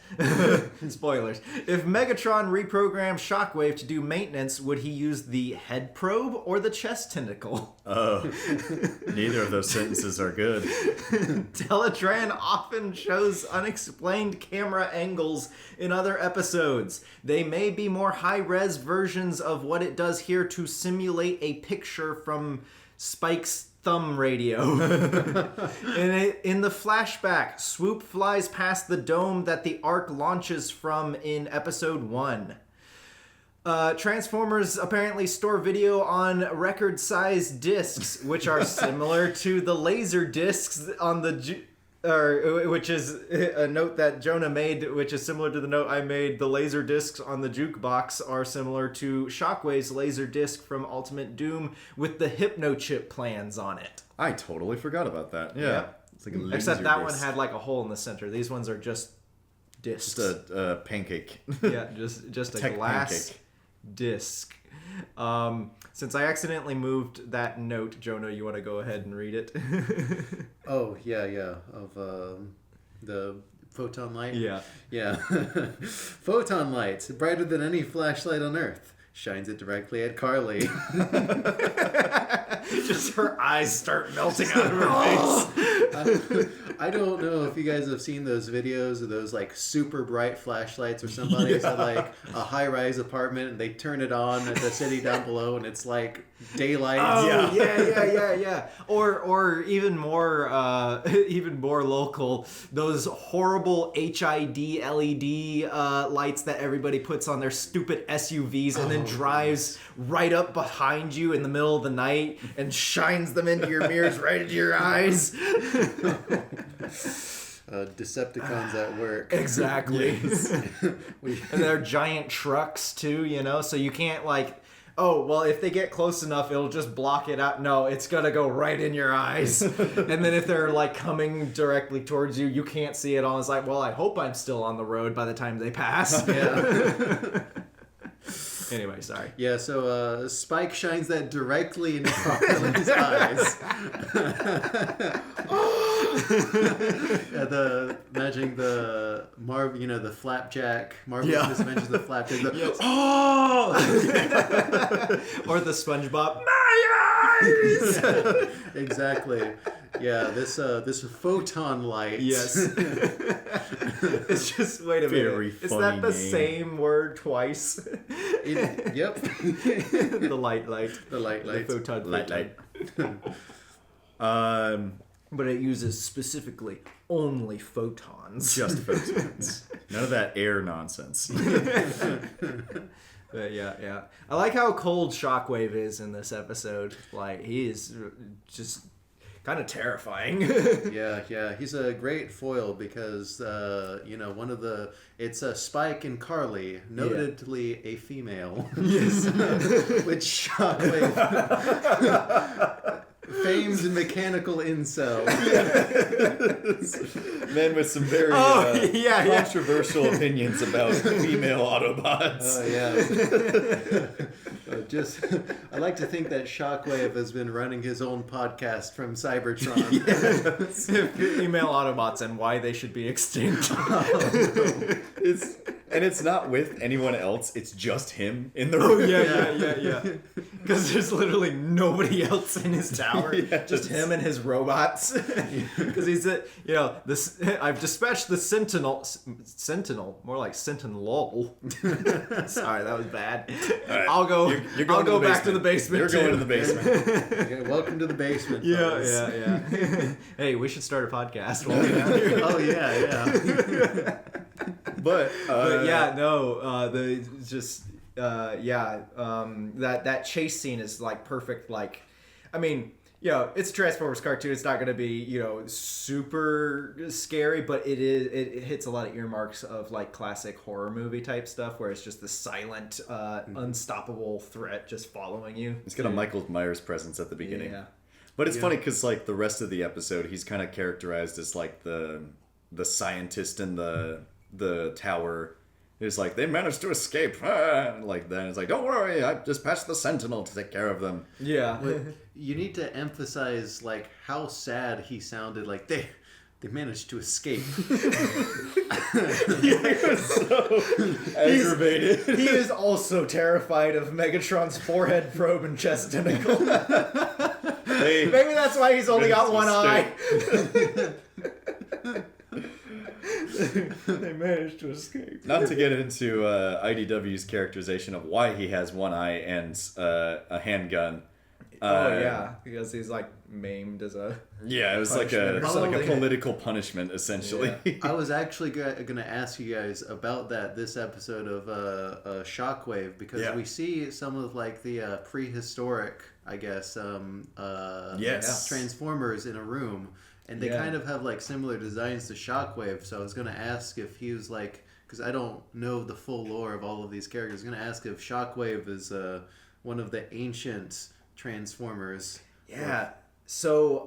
Spoilers. If Megatron reprogrammed Shockwave to do maintenance, would he use the head probe or the chest tentacle? Oh, neither of those sentences are good. Teletran often shows unexplained camera angles in other episodes. They may be more high-res versions of what it does here to simulate a picture from Spike's thumb radio. In the flashback, Swoop flies past the dome that the Ark launches from in episode 1. Transformers apparently store video on record-sized discs, which are similar to the laser discs on the... which is a note that Jonah made, which is similar to the note I made. The laser discs on the jukebox are similar to Shockwave's laser disc from Ultimate Doom with the Hypno Chip plans on it. I totally forgot about that. Yeah. It's like a laser Except that one disc. had like a hole in the center. These ones are just discs. Just a pancake. Yeah, just a Tech glass pancake. disc. Since I accidentally moved that note, Jonah, you want to go ahead and read it? Oh, yeah. Of the photon light? Yeah. Yeah. Photon light, brighter than any flashlight on Earth. Shines it directly at Carly. Just her eyes start melting out of her face. I don't know if you guys have seen those videos of those like super bright flashlights where somebody's at like a high-rise apartment and they turn it on at the city down below and it's like daylight. Oh, yeah. Or even more local, those horrible HID LED lights that everybody puts on their stupid SUVs and then drives right up behind you in the middle of the night and shines them into your mirrors right into your eyes. Decepticons at work. Exactly. And they're giant trucks too, so you can't like, oh, well, if they get close enough, it'll just block it out. No, it's gonna go right in your eyes. And then if they're like coming directly towards you, you can't see it all. It's like, well, I hope I'm still on the road by the time they pass. Yeah. Anyway, sorry. Yeah, so Spike shines that directly into Carly's eyes. Imagining the the flapjack, Marvelous Misadventures of the Flapjack. Yes. Oh! Or the SpongeBob. My eyes! Exactly. Yeah, this photon light. Yes. It's just, wait a Very minute. Is funny that the name. same word twice? Yep. The light. The light. The photon. Light. But it uses specifically only photons. Just photons. None of that air nonsense. Yeah. I like how cold Shockwave is in this episode. Like, he is just kind of terrifying. Yeah. He's a great foil because, it's Spike and Carly, notedly a female. Yes. Which Shockwave... famed mechanical incel. Men with some very controversial opinions about female Autobots. I like to think that Shockwave has been running his own podcast from Cybertron. Female Autobots and why they should be extinct. It's not with anyone else. It's just him in the room. Oh, yeah. Because there's literally nobody else in his tower. Just him and his robots. Because he's I've dispatched the Sentinel, more like Sentinel. Sorry, that was bad. Right. I'll go back to the basement. You're going to the basement. Okay, welcome to the basement. Fellas. Yeah. Hey, we should start a podcast. Oh, yeah. But yeah, no, that chase scene is like perfect. Like, I mean, it's a Transformers cartoon. It's not going to be, super scary, but it hits a lot of earmarks of like classic horror movie type stuff, where it's just the silent, unstoppable threat just following you. He's got a Michael Myers presence at the beginning. Yeah. But it's funny because like the rest of the episode, he's kind of characterized as like the scientist in the tower. It's like, they managed to escape. Like, then it's like, don't worry, I just passed the Sentinel to take care of them. Yeah. But you need to emphasize, like, how sad he sounded. Like, they managed to escape. He was so aggravated. He is also terrified of Megatron's forehead probe and chest tentacle. Maybe that's why he's only got one eye. They managed to escape. Not to get into IDW's characterization of why he has one eye and a handgun. Because he's like maimed as a it was like a political punishment essentially. Yeah. I was actually going to ask you guys about that this episode of Shockwave, because we see some of like the prehistoric, I guess, Transformers in a room. And they kind of have like similar designs to Shockwave. So I was going to ask if he was like, because I don't know the full lore of all of these characters. I was going to ask if Shockwave is one of the ancient Transformers. Yeah. So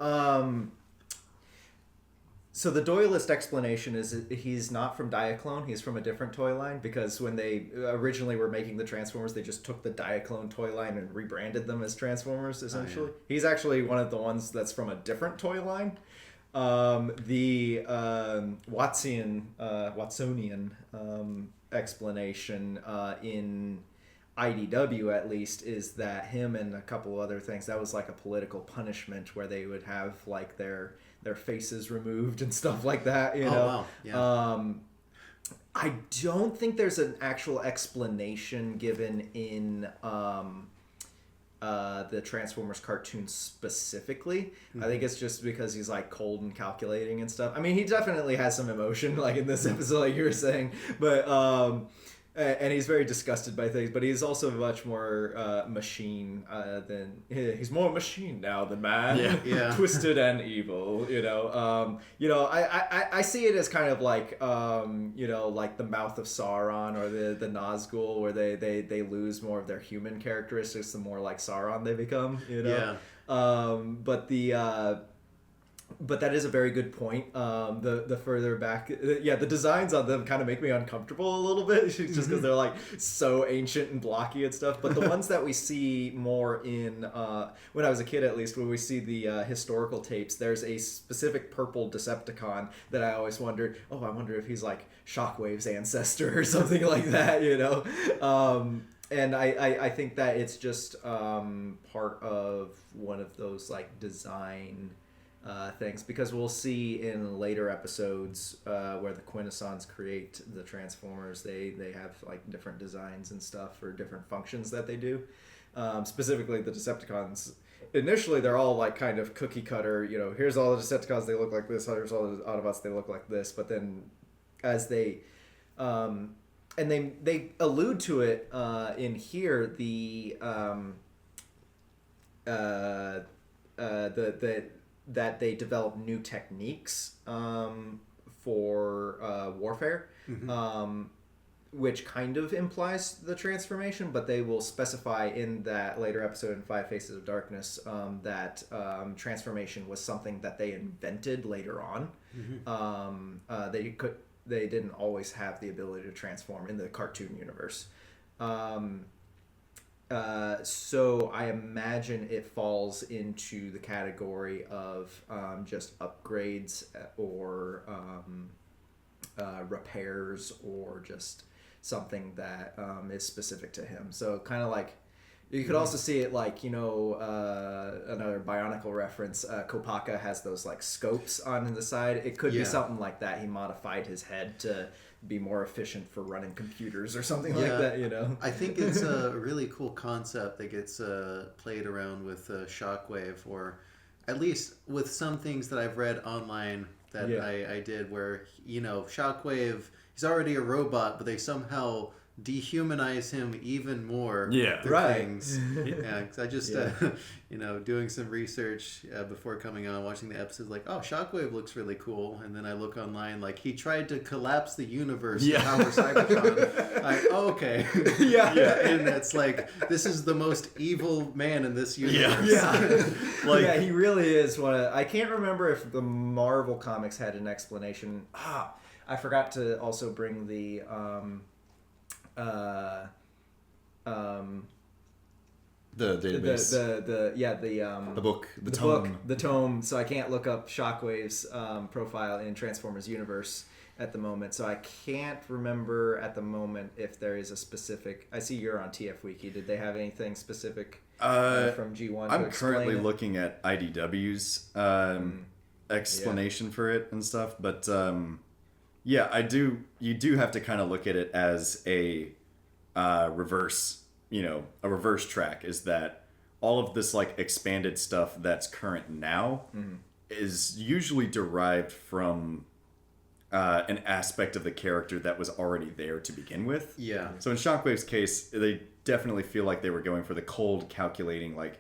the Doylist explanation is that he's not from Diaclone. He's from a different toy line, because when they originally were making the Transformers, they just took the Diaclone toy line and rebranded them as Transformers, essentially. He's actually one of the ones that's from a different toy line. The Watsonian explanation in IDW, at least, is that him and a couple other things, that was like a political punishment where they would have like their faces removed and stuff like that, you know. Wow. Yeah. I don't think there's an actual explanation given in the Transformers cartoon specifically. I think it's just because he's like cold and calculating and stuff. I mean, he definitely has some emotion, like in this episode, like you were saying, but and he's very disgusted by things, but he's also much more machine than he's more machine now than man. Yeah. Twisted and evil, I see it as kind of like like the Mouth of Sauron or the Nazgul, where they lose more of their human characteristics the more like Sauron they become, But that is a very good point. The further back, the designs on them kind of make me uncomfortable a little bit, just because they're like so ancient and blocky and stuff. But the ones that we see more in, when I was a kid at least, when we see the historical tapes, there's a specific purple Decepticon that I always wondered, I wonder if he's like Shockwave's ancestor or something like that, And I think that it's just part of one of those like design things, because we'll see in later episodes where the Quintessons create the Transformers, they have like different designs and stuff for different functions that they do. Specifically the Decepticons, initially they're all like kind of cookie cutter, here's all the Decepticons, they look like this, here's all the Autobots, they look like this. But then as they and they allude to it in here, that they develop new techniques for warfare, which kind of implies the transformation, but they will specify in that later episode in Five Faces of Darkness that transformation was something that they invented later on. They didn't always have the ability to transform in the cartoon universe. So I imagine it falls into the category of just upgrades or repairs, or just something that is specific to him. So kind of like, you could also see it like, another Bionicle reference, Kopaka has those like scopes on the side. It could be something like that. He modified his head to be more efficient for running computers or something like that, I think it's a really cool concept that gets played around with Shockwave, or at least with some things that I've read online that I did, where, Shockwave, he's already a robot, but they somehow dehumanize him even more. Yeah. through Right. things. Yeah, 'cause I just doing some research before coming on, watching the episodes, like, oh, Shockwave looks really cool, and then I look online, like, he tried to collapse the universe to power Cybertron. Like, oh, okay. Yeah. And it's like, this is the most evil man in this universe. Yeah, he really is one of, I can't remember if the Marvel comics had an explanation. I forgot to also bring the The database. The book. The tome. The tome. So I can't look up Shockwave's profile in Transformers Universe at the moment. So I can't remember at the moment if there is a specific. I see you're on TF Wiki. Did they have anything specific from G1? I'm currently looking at IDW's explanation for it and stuff, but yeah, I do. You do have to kind of look at it as a reverse. A reverse track is that all of this like expanded stuff that's current now is usually derived from an aspect of the character that was already there to begin with. Yeah. So in Shockwave's case, they definitely feel like they were going for the cold, calculating, like,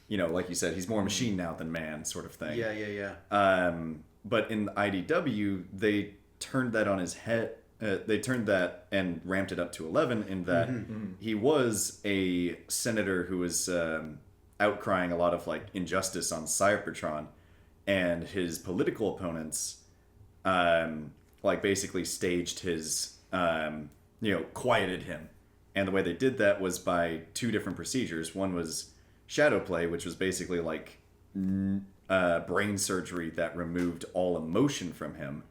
like you said, he's more machine now than man sort of thing. Yeah. But in the IDW, they turned that on his head. They turned that and ramped it up to 11 in that he was a senator who was outcrying a lot of like injustice on Cybertron, and his political opponents like basically staged his quieted him. And the way they did that was by two different procedures. One was shadow play, which was basically like brain surgery that removed all emotion from him.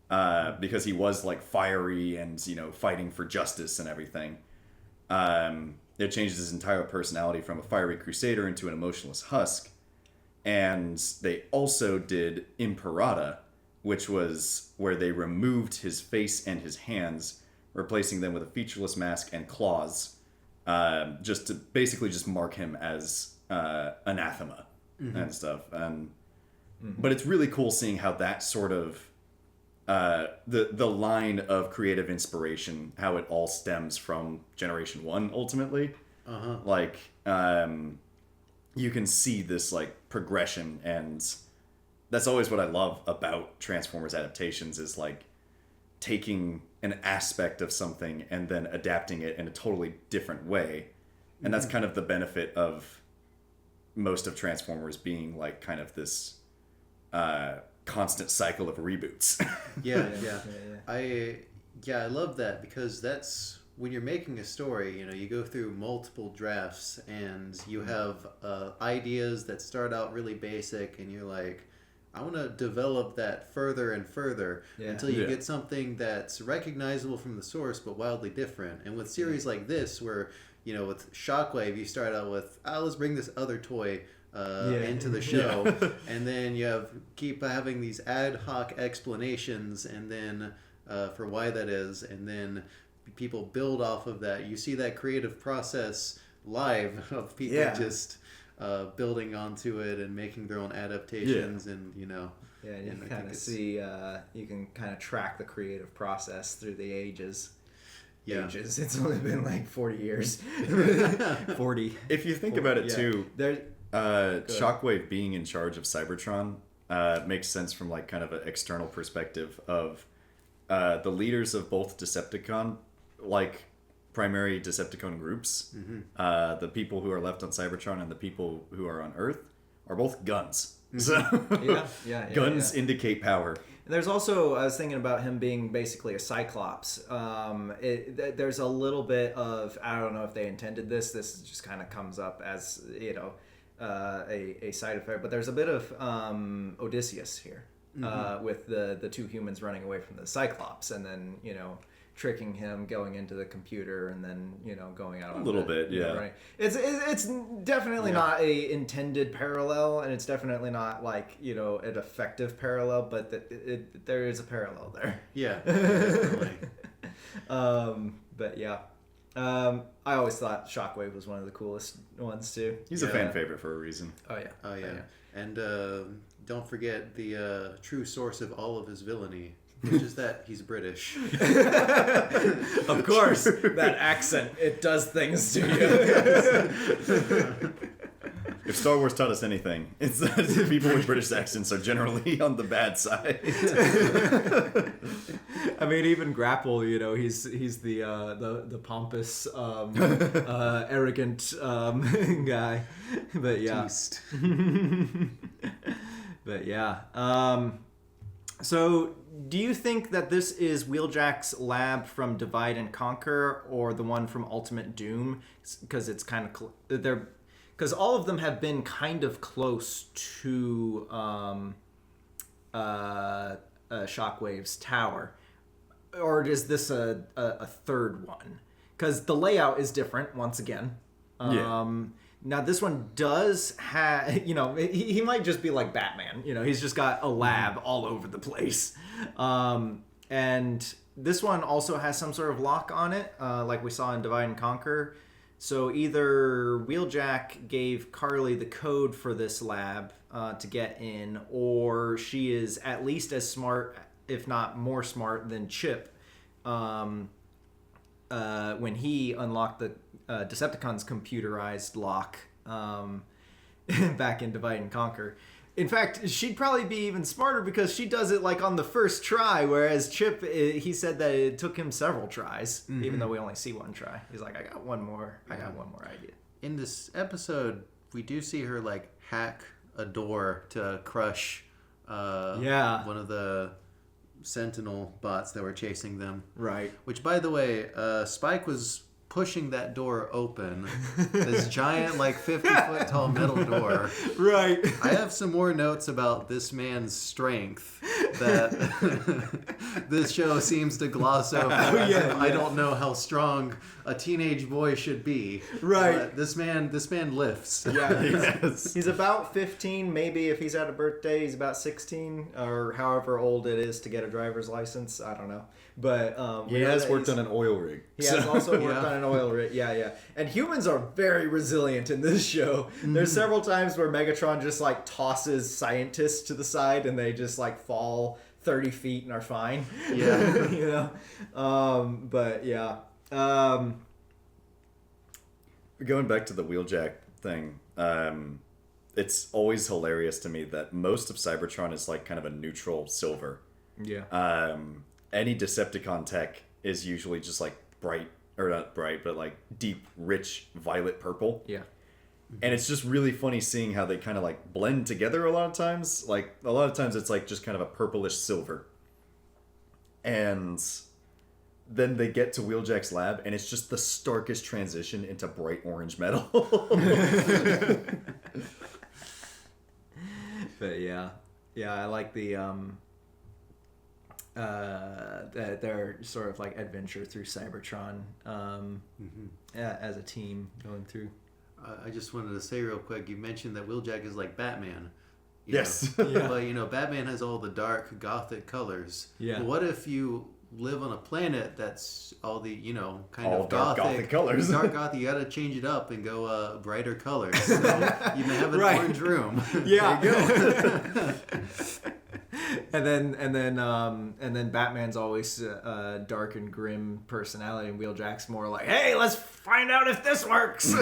Because he was like fiery and fighting for justice and everything. It changed his entire personality from a fiery crusader into an emotionless husk. And they also did Imperata, which was where they removed his face and his hands, replacing them with a featureless mask and claws, just to basically just mark him as anathema and stuff. But it's really cool seeing how that sort of the line of creative inspiration, how it all stems from Generation 1 ultimately. Like you can see this like progression, and that's always what I love about Transformers adaptations, is like taking an aspect of something and then adapting it in a totally different way. And that's kind of the benefit of most of Transformers being like kind of this constant cycle of reboots. Yeah. I love that, because that's when you're making a story, you go through multiple drafts and you have ideas that start out really basic, and you're like, I want to develop that further and further until you get something that's recognizable from the source but wildly different. And with series like this, where with Shockwave, you start out with, let's bring this other toy into the show, and then you keep having these ad hoc explanations, and then for why that is, and then people build off of that. You see that creative process live of people just building onto it and making their own adaptations, and you kind of see you can kind of track the creative process through the ages. Ages. It's only been like 40 years. 40. If you think about it too, Shockwave being in charge of Cybertron makes sense from like kind of an external perspective of the leaders of both Decepticon, like primary Decepticon groups, the people who are left on Cybertron and the people who are on Earth, are both guns. So guns indicate power. And there's also, I was thinking about him being basically a Cyclops. There's a little bit of, I don't know if they intended this just kind of comes up as, a side effect, but there's a bit of Odysseus here with the two humans running away from the Cyclops, and then, tricking him, going into the computer, and then going out a little bit. Right. It's definitely not a intended parallel, and it's definitely not like an effective parallel, but there is a parallel there. Yeah, definitely. But yeah, I always thought Shockwave was one of the coolest ones too. He's a fan favorite for a reason. Oh yeah. And don't forget the true source of all of his villainy. Which is that he's British. Of course, that accent, it does things to you. If Star Wars taught us anything, it's that people with British accents are generally on the bad side. I mean, even Grapple, you know, he's the pompous, arrogant guy. But yeah. Beast. But yeah. So, do you think that this is Wheeljack's lab from Divide and Conquer, or the one from Ultimate Doom? Because it's kind of they're because all of them have been kind of close to Shockwave's tower, or is this a third one? Because the layout is different once again. Now this one does have, you know, he might just be like Batman. You know, he's just got a lab all over the place. And this one also has some sort of lock on it, like we saw in Divide and Conquer. So either Wheeljack gave Carly the code for this lab to get in, or she is at least as smart, if not more smart, than Chip when he unlocked the Decepticon's computerized lock back in Divide and Conquer. In fact, she'd probably be even smarter because she does it like on the first try, whereas Chip, he said that it took him several tries, even though we only see one try. He's like, I got one more idea. In this episode, we do see her like hack a door to crush one of the Sentinel bots that were chasing them. Right. Which, by the way, Spike was pushing that door open. This giant, like 50-foot tall metal door. Right. I have some more notes about this man's strength that this show seems to gloss over. I don't know how strong a teenage boy should be. Right. But this man lifts. Yeah. Yes. He's about 15, maybe if he's at a birthday, he's about 16, or however old it is to get a driver's license. I don't know. But He has worked on an oil rig. He has also worked on an oil rig. Yeah. And humans are very resilient in this show. There's several times where Megatron just like tosses scientists to the side and they just like fall 30 feet and are fine. Yeah. You know? But yeah. Going back to the Wheeljack thing, it's always hilarious to me that most of Cybertron is like kind of a neutral silver. Yeah. Any Decepticon tech is usually just like bright, or not bright, but like deep, rich violet purple. Yeah. And it's just really funny seeing how they kind of like blend together a lot of times. Like a lot of times it's like just kind of a purplish silver. And then they get to Wheeljack's lab and it's just the starkest transition into bright orange metal. But yeah. Yeah, I like the their sort of like adventure through Cybertron as a team going through. I just wanted to say real quick, you mentioned that Wheeljack is like Batman. Yes. Yeah. But, you know, Batman has all the dark, gothic colors. Yeah. But what if you live on a planet that's all the, you know, kind All of dark gothic colors. Dark gothic, you gotta change it up and go brighter colors. So you may have an orange room. Yeah. There you go. And then Batman's always dark and grim personality, and Wheeljack's more like, hey, let's find out if this works.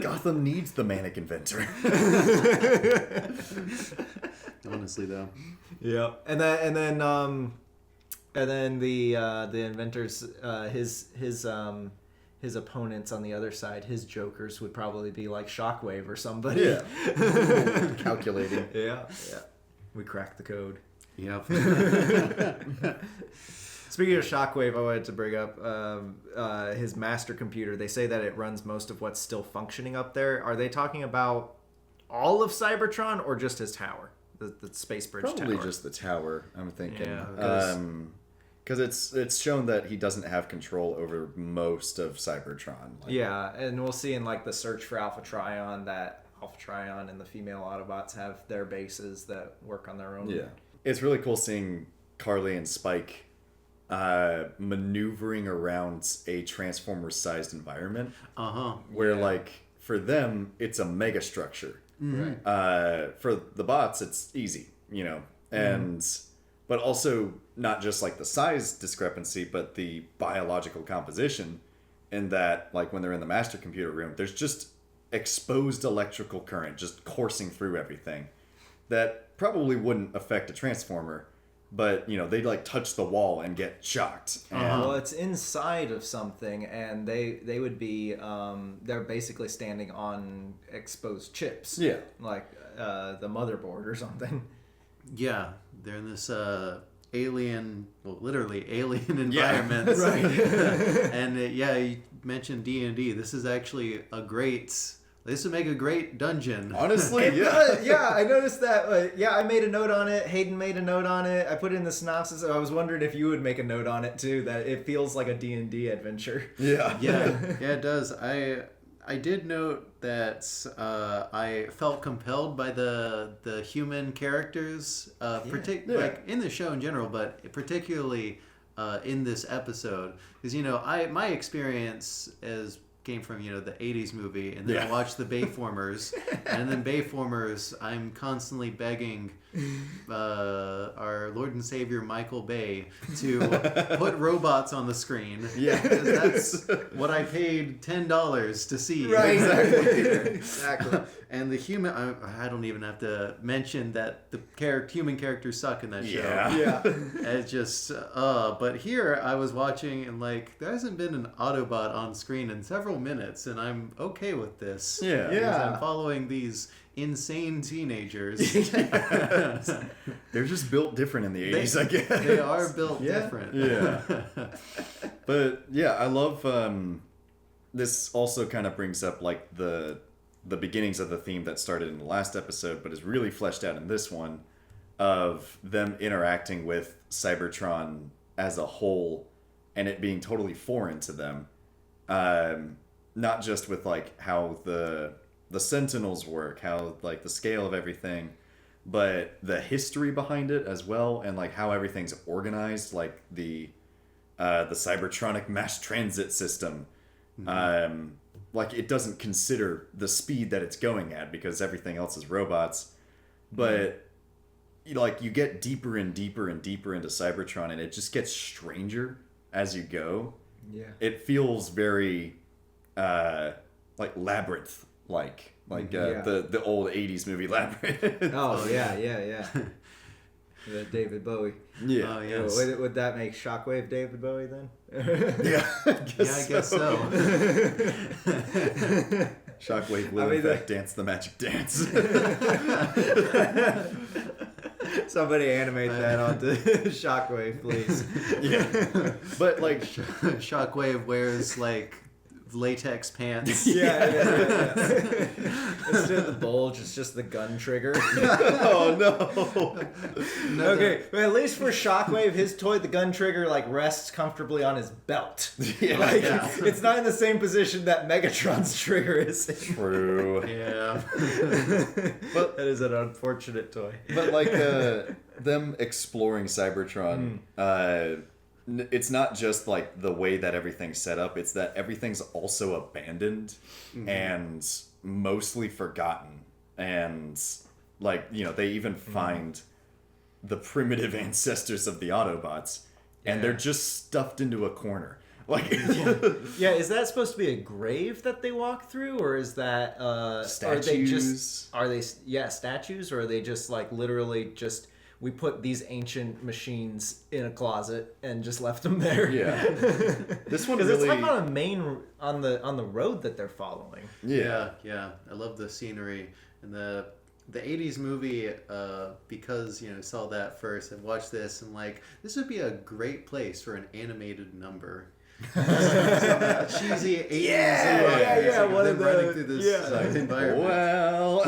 Gotham needs the manic inventor. Honestly, though. Yeah, and then the inventors, his opponents on the other side, his jokers would probably be like Shockwave or somebody. Yeah. Calculating. Yeah. We cracked the code. Yep. Speaking of Shockwave, I wanted to bring up his master computer. They say that it runs most of what's still functioning up there. Are they talking about all of Cybertron or just his tower? The Space Bridge Probably tower? just the tower, I'm thinking. Yeah, because it's shown that he doesn't have control over most of Cybertron. Like, yeah, and we'll see in like the search for Alpha Trion that Alpha Trion and the female Autobots have their bases that work on their own. Yeah. It's really cool seeing Carly and Spike maneuvering around a Transformers-sized environment. Where, like, for them, it's a mega structure. Right. For the bots, it's easy, you know. And but also not just like the size discrepancy, but the biological composition. In that, like when they're in the master computer room, there's just exposed electrical current just coursing through everything that probably wouldn't affect a transformer, but they'd like touch the wall and get shocked. And Well, it's inside of something, and they would be they're basically standing on exposed chips. Yeah. Like the motherboard or something. Yeah, they're in this alien, well, literally alien environment. Right. And you mentioned D&D. This is actually this would make a great dungeon. honestly, Yeah, I noticed that. I made a note on it. Hayden made a note on it. I put it in the synopsis. I was wondering if you would make a note on it too, that it feels like a D&D adventure. yeah, Yeah, it does. I did note that I felt compelled by the human characters, like in the show in general, but particularly in this episode, because my experience came from the 80s movie, and then I watched the Bayformers, and then Bayformers, I'm constantly begging our Lord and Savior Michael Bay to put robots on the screen. Yeah. That's what I paid $10 to see. Right. Exactly. And the human, I don't even have to mention that the human characters suck in that show. Yeah. It's just, but here I was watching and like, there hasn't been an Autobot on screen in several minutes, and I'm okay with this. Yeah. Because I'm following these insane teenagers. They're just built different in the 80s, I guess. They are built different. Yeah. But yeah, I love this also kind of brings up like the beginnings of the theme that started in the last episode but is really fleshed out in this one, of them interacting with Cybertron as a whole and it being totally foreign to them. Not just with like how the Sentinels work, how like the scale of everything, but the history behind it as well, and like how everything's organized, like the Cybertronic mass transit system. Like it doesn't consider the speed that it's going at because everything else is robots, but like you get deeper and deeper and deeper into Cybertron, and it just gets stranger as you go. Yeah. It feels very like Labyrinth, like the old 80s movie Labyrinth. Oh yeah. The David Bowie. Yeah. Oh, yes. Would that make Shockwave David Bowie then? Yeah, I guess so. Shockwave will in fact dance the magic dance. Somebody animate that onto Shockwave, please. Yeah. But like Shockwave wears like latex pants. Yeah. Instead of the bulge, it's just the gun trigger. oh no. Okay, well, at least for Shockwave, his toy, the gun trigger, like rests comfortably on his belt. Yeah. Like, it's not in the same position that Megatron's trigger is in. True. Yeah. But that is an unfortunate toy. But like them exploring Cybertron, it's not just like the way that everything's set up, it's that everything's also abandoned and mostly forgotten. And like, they even find the primitive ancestors of the Autobots, and they're just stuffed into a corner. Like Yeah, is that supposed to be a grave that they walk through, or is that statues? Are they statues, or are they just like literally just we put these ancient machines in a closet and just left them there? Yeah. This one because really... it's like on a main on the road that they're following. Yeah. I love the scenery and the 80s movie, because saw that first and watched this and like this would be a great place for an animated number. Cheesy 80s one of the running through this environment. Well,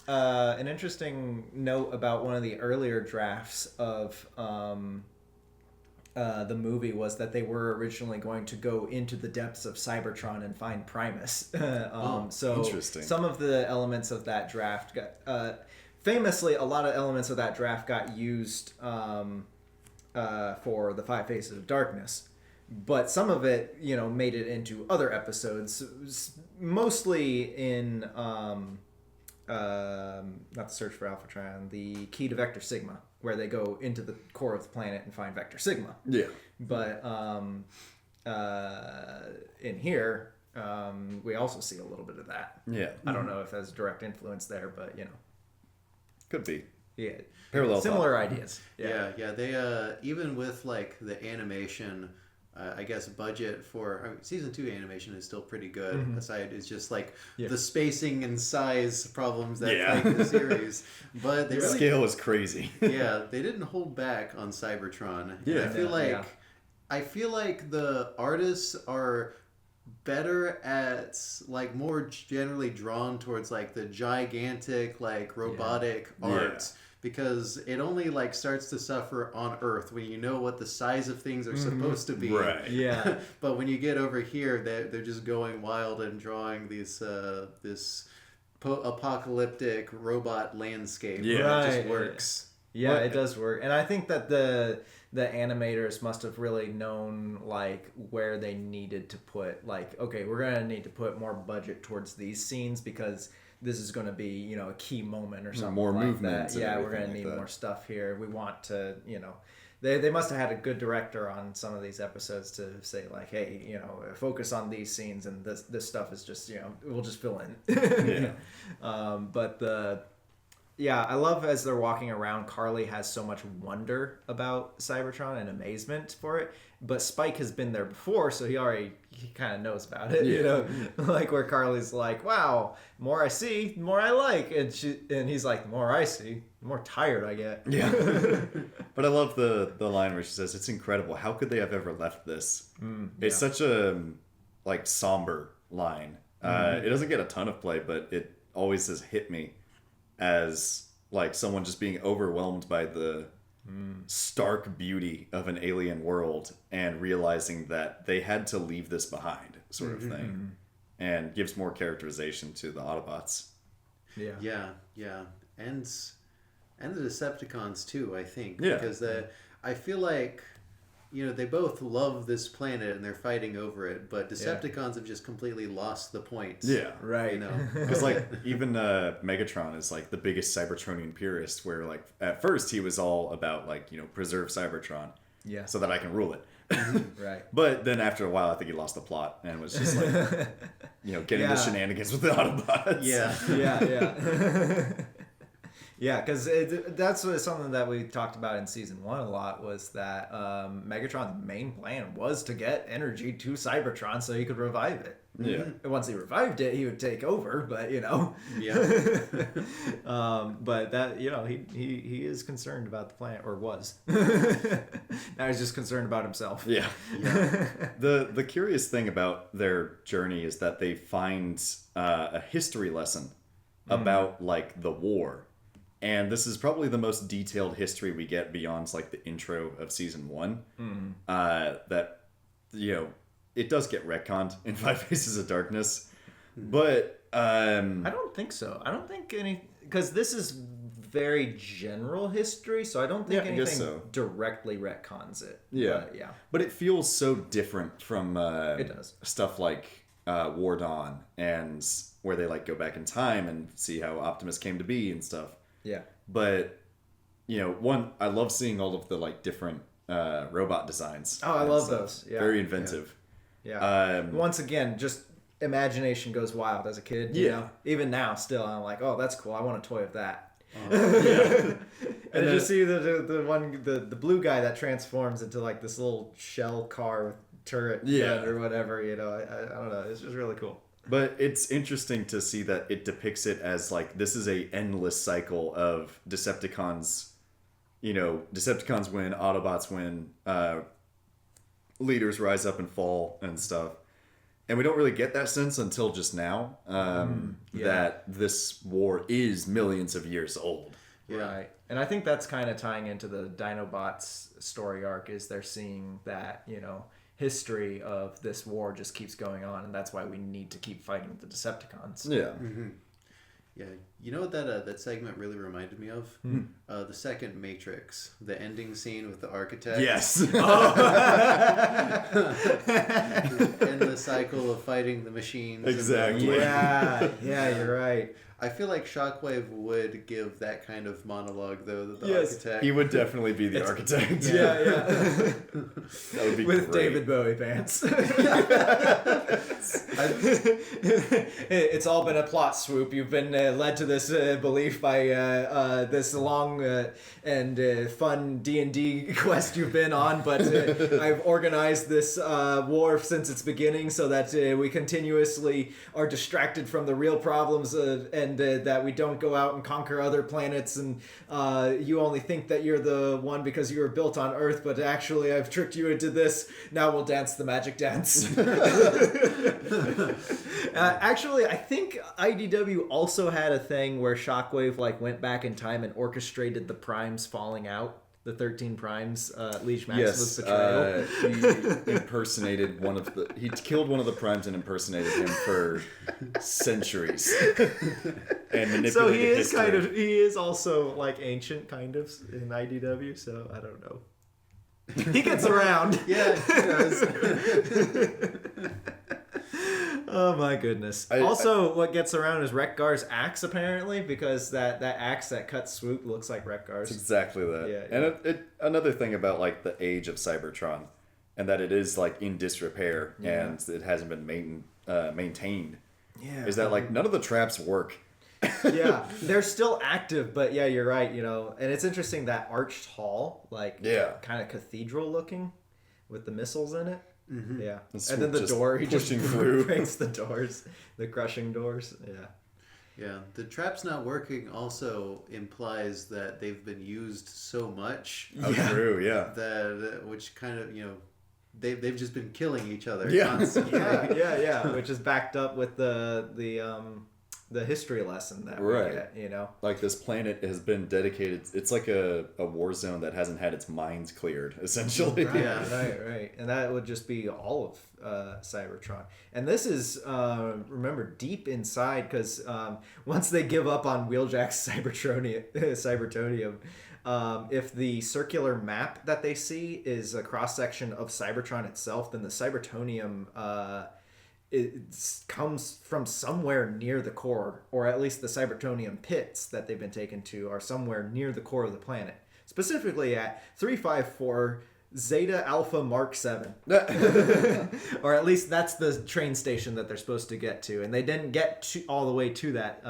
an interesting note about one of the earlier drafts of the movie was that they were originally going to go into the depths of Cybertron and find Primus. So interesting. Some of the elements of that draft got famously, a lot of elements of that draft got used for the Five Faces of Darkness, but some of it made it into other episodes, mostly in not the search for Alphatron, the key to Vector Sigma, where they go into the core of the planet and find Vector Sigma. Yeah. But in here, we also see a little bit of that. Yeah. I don't know if that's direct influence there, but Could be. yeah, Parallel similar thought. ideas. Yeah. They even with like the animation, I guess budget for season 2 animation is still pretty good. Aside, it's just like the spacing and size problems that plague the series. But they The really, scale is crazy. yeah, they didn't hold back on Cybertron. Yeah. And I feel like the artists are better at like more generally drawn towards like the gigantic like robotic art. Because it only like starts to suffer on Earth when you know what the size of things are supposed to be. Right. Yeah. But when you get over here, they're just going wild and drawing these this apocalyptic robot landscape. Yeah. It just Right. works. Yeah, it does work, and I think that the animators must have really known like where they needed to put like, okay, we're gonna need to put more budget towards these scenes because this is going to be a key moment or something More like movement that. and Yeah, we're everything going to like need that. more stuff here. We want to they must have had a good director on some of these episodes to say like, hey, focus on these scenes and this stuff is just we'll just fill in. But I love as they're walking around, Carly has so much wonder about Cybertron and amazement for it. But Spike has been there before, so he kind of knows about it, like where Carly's like, wow, the more I see, the more I like. And he's like, the more I see, the more tired I get. Yeah. But I love the line where she says, it's incredible. How could they have ever left this? It's such a like somber line. It doesn't get a ton of play, but it always has hit me as like someone just being overwhelmed by the stark beauty of an alien world and realizing that they had to leave this behind, sort of thing, and gives more characterization to the Autobots. Yeah, and the Decepticons too. I think Yeah. because I feel like they both love this planet and they're fighting over it, but Decepticons have just completely lost the point. Yeah. Right. Because like even Megatron is like the biggest Cybertronian purist, where like at first he was all about like preserve Cybertron, so that I can rule it. Right. But then after a while, I think he lost the plot and was just like getting the shenanigans with the Autobots. Yeah. Yeah, because that's something that we talked about in season 1 a lot, was that Megatron's main plan was to get energy to Cybertron so he could revive it. Yeah. And once he revived it, he would take over, but Yeah. but that he is concerned about the planet, or was. Now he's just concerned about himself. Yeah. The curious thing about their journey is that they find a history lesson about like the war. And this is probably the most detailed history we get beyond like the intro of season 1. That it does get retconned in 5 Faces of Darkness, but I don't think so. I don't think because this is very general history, so I don't think I guess anything so. directly retcons it. Yeah. But it feels so different from It does. stuff like War Dawn, and where they like go back in time and see how Optimus came to be and stuff. Yeah. But I love seeing all of the like different robot designs. Oh, I and love stuff. those. Yeah. Very inventive. Yeah. Once again, just imagination goes wild as a kid. You know? Even now, still, I'm like, oh, that's cool. I want a toy of that. And you see the blue guy that transforms into like this little shell car with turret gun or whatever. I don't know. It's just really cool. But it's interesting to see that it depicts it as like this is a endless cycle of Decepticons. Decepticons win, Autobots win, leaders rise up and fall and stuff. And we don't really get that sense until just now that this war is millions of years old. Right. And I think that's kind of tying into the Dinobots story arc, is they're seeing that, history of this war just keeps going on, and that's why we need to keep fighting the Decepticons. Yeah. Yeah, you know what that segment really reminded me of? The second Matrix, the ending scene with the architect. Yes. And the cycle of fighting the machines. Exactly. Yeah, you're right. I feel like Shockwave would give that kind of monologue, though, that the Yes. architect... He would definitely be the architect. Yeah. That would be With great. David Bowie pants. It's all been a plot swoop. You've been led to this belief by this long and fun D&D quest you've been on, but I've organized this war since its beginning so that we continuously are distracted from the real problems and that we don't go out and conquer other planets, and you only think that you're the one because you were built on Earth, but actually I've tricked you into this. Now we'll dance the magic dance. Actually, I think IDW also had a thing where Shockwave like went back in time and orchestrated the primes falling out. The 13 primes, Liege Maximus betrayal. He impersonated he killed one of the primes and impersonated him for centuries. And manipulated So he is history. he is also like ancient kind of in IDW, so I don't know. He gets around. Yeah, he does. Oh my goodness. Also, what gets around is Wreck-Gar's axe, apparently, because that axe that cuts Swoop looks like Wreck-Gar's. It's exactly that. Yeah, And another thing about like the age of Cybertron, and that it is like in disrepair and it hasn't been maintained, Yeah. is that like none of the traps work. Yeah, they're still active, but yeah, you're right, and it's interesting that arched hall, like kind of cathedral looking with the missiles in it. Mm-hmm. Yeah. And then the just door, he just pushing through. breaks the doors, the crushing doors. Yeah. Yeah, the traps not working also implies that they've been used so much Oh, true, yeah. that which kind of they've just been killing each other Yeah. constantly. Yeah, which is backed up with the history lesson that we get, Like this planet has been dedicated. It's like a war zone that hasn't had its mines cleared, essentially. Right. And that would just be all of Cybertron. And this is, remember, deep inside, because once they give up on Wheeljack's Cybertonium, if the circular map that they see is a cross-section of Cybertron itself, then the Cybertonium it comes from somewhere near the core, or at least the Cybertonium pits that they've been taken to are somewhere near the core of the planet. Specifically at 354 Zeta Alpha Mark 7. Or at least that's the train station that they're supposed to get to. And they didn't get all the way to that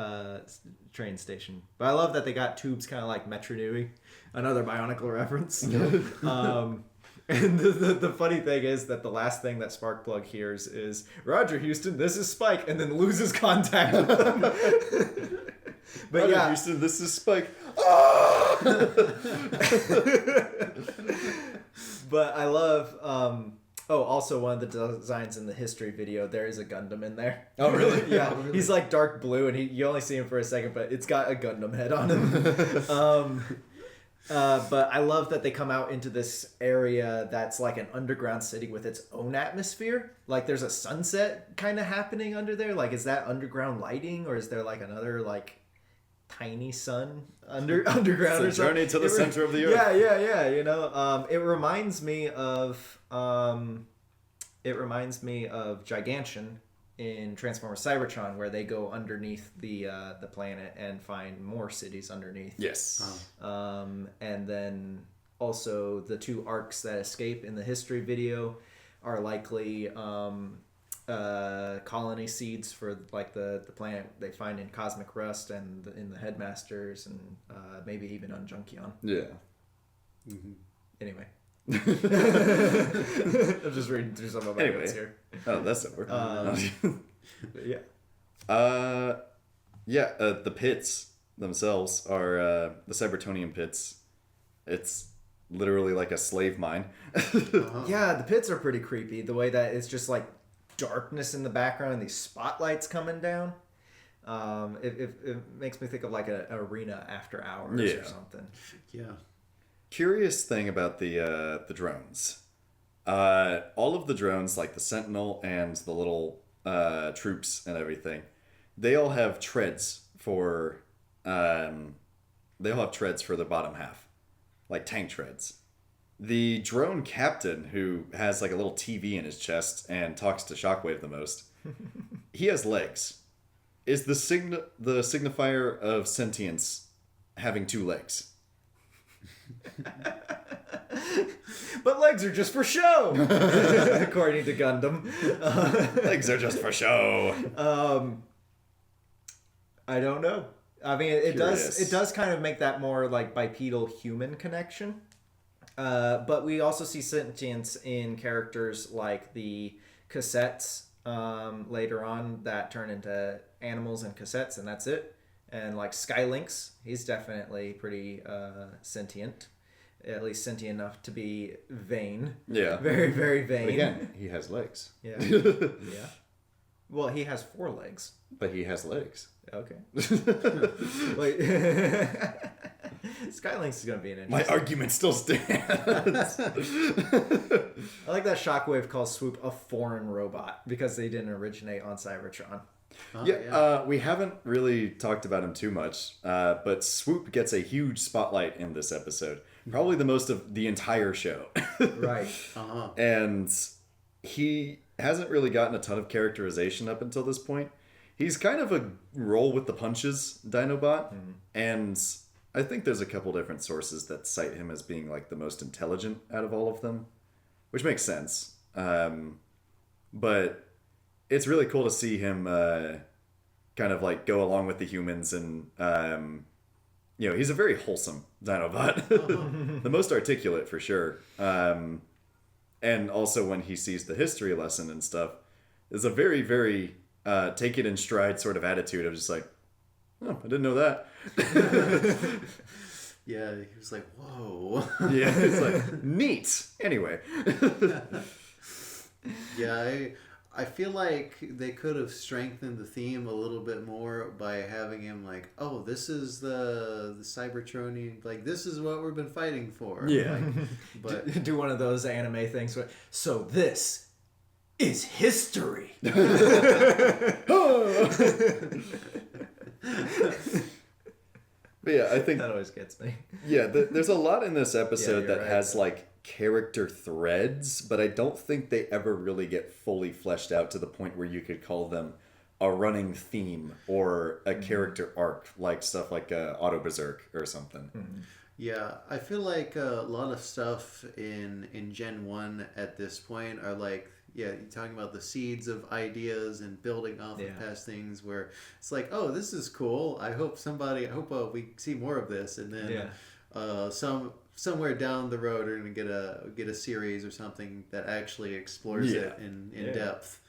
train station. But I love that they got tubes kind of like Metro Nui, another Bionicle reference. And the funny thing is that the last thing that Sparkplug hears is, "Roger, Houston, this is Spike," and then loses contact with them. But Roger, yeah, Houston, this is Spike. but I love... also one of the designs in the history video, there is a Gundam in there. Oh, really? Yeah, Oh, really? he's like dark blue, and you only see him for a second, but it's got a Gundam head on him. But I love that they come out into this area that's like an underground city with its own atmosphere. Like there's a sunset kind of happening under there. Like, is that underground lighting, or is there like another like tiny sun underground It's a or something? journey to the center of the earth. Yeah. It reminds me of Gigantian in Transformers Cybertron, where they go underneath the planet and find more cities underneath. Yes. And then also the two arcs that escape in the history video are likely colony seeds for like the planet they find in Cosmic Rust and in the Headmasters, and maybe even on Junkion. Yeah. Anyway. I'm just reading through some of my notes here. Oh, that's over. Yeah. The pits themselves are the Cybertonium pits. It's literally like a slave mine. Yeah, the pits are pretty creepy. The way that it's just like darkness in the background and these spotlights coming down. It makes me think of like an arena after hours or something. Yeah. Curious thing about the drones. All of the drones, like the Sentinel and the little troops and everything, they all have treads for the bottom half, like tank treads. The drone captain, who has like a little TV in his chest and talks to Shockwave the most, he has legs. is the signifier of sentience having 2 legs? But legs are just for show, according to Gundam. Legs are just for show. I don't know. I mean, it Curious. does kind of make that more like bipedal human connection. But we also see sentience in characters like the cassettes later on that turn into animals and cassettes, and that's it. And like Skylynx, he's definitely pretty sentient. At least sentient enough to be vain. Yeah. Very, very vain. But again, he has legs. Yeah. Yeah. Well, he has 4 legs. But he has legs. Okay. Wait. Skylynx is going to be an My interesting. argument still stands. I like that Shockwave calls Swoop a foreign robot because they didn't originate on Cybertron. We haven't really talked about him too much, but Swoop gets a huge spotlight in this episode. Probably the most of the entire show. Right. And he hasn't really gotten a ton of characterization up until this point. He's kind of a roll with the punches Dinobot, and I think there's a couple different sources that cite him as being like the most intelligent out of all of them, which makes sense. But it's really cool to see him kind of like go along with the humans, and he's a very wholesome Dinobot, the most articulate for sure. And also when he sees the history lesson and stuff, there's a very, very take it in stride sort of attitude of just like, oh, I didn't know that. Yeah, he was like, whoa. Yeah, it's like, neat. Anyway. Yeah, I feel like they could have strengthened the theme a little bit more by having him like, oh, this is the Cybertronian, like, this is what we've been fighting for. Yeah. Like, but Do one of those anime things where, so this is history. But yeah, I think That always gets me. yeah, there's a lot in this episode you're that right. has like character threads, but I don't think they ever really get fully fleshed out to the point where you could call them a running theme or a character arc, like stuff like Auto Berserk or something. yeah, I feel like a lot of stuff in Gen 1 at this point are like, yeah, you're talking about the seeds of ideas and building off of past things where it's like, oh, this is cool. I hope we see more of this. And then somewhere down the road we're going to get a series or something that actually explores it in depth.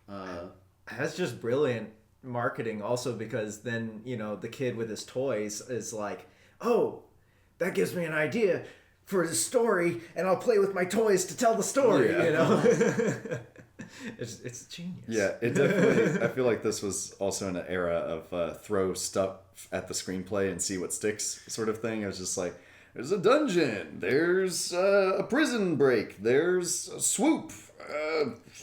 That's just brilliant marketing also, because then, the kid with his toys is like, oh, that gives me an idea for the story, and I'll play with my toys to tell the story, It's genius. Yeah, it definitely. I feel like this was also in an era of throw stuff at the screenplay and see what sticks sort of thing. I was just like, there's a dungeon, there's a prison break, there's a swoop.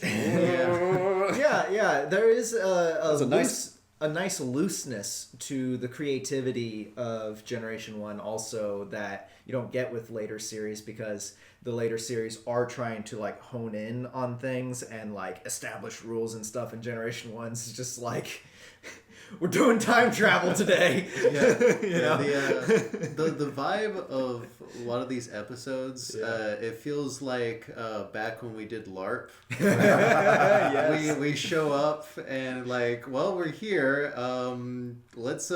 Yeah. There is a a nice looseness to the creativity of Generation 1 also that you don't get with later series, because the later series are trying to like hone in on things and like establish rules and stuff, and Generation 1's just like, we're doing time travel today. The vibe of a lot of these episodes, it feels like back when we did LARP. Yes. We show up and like, well, we're here. Let's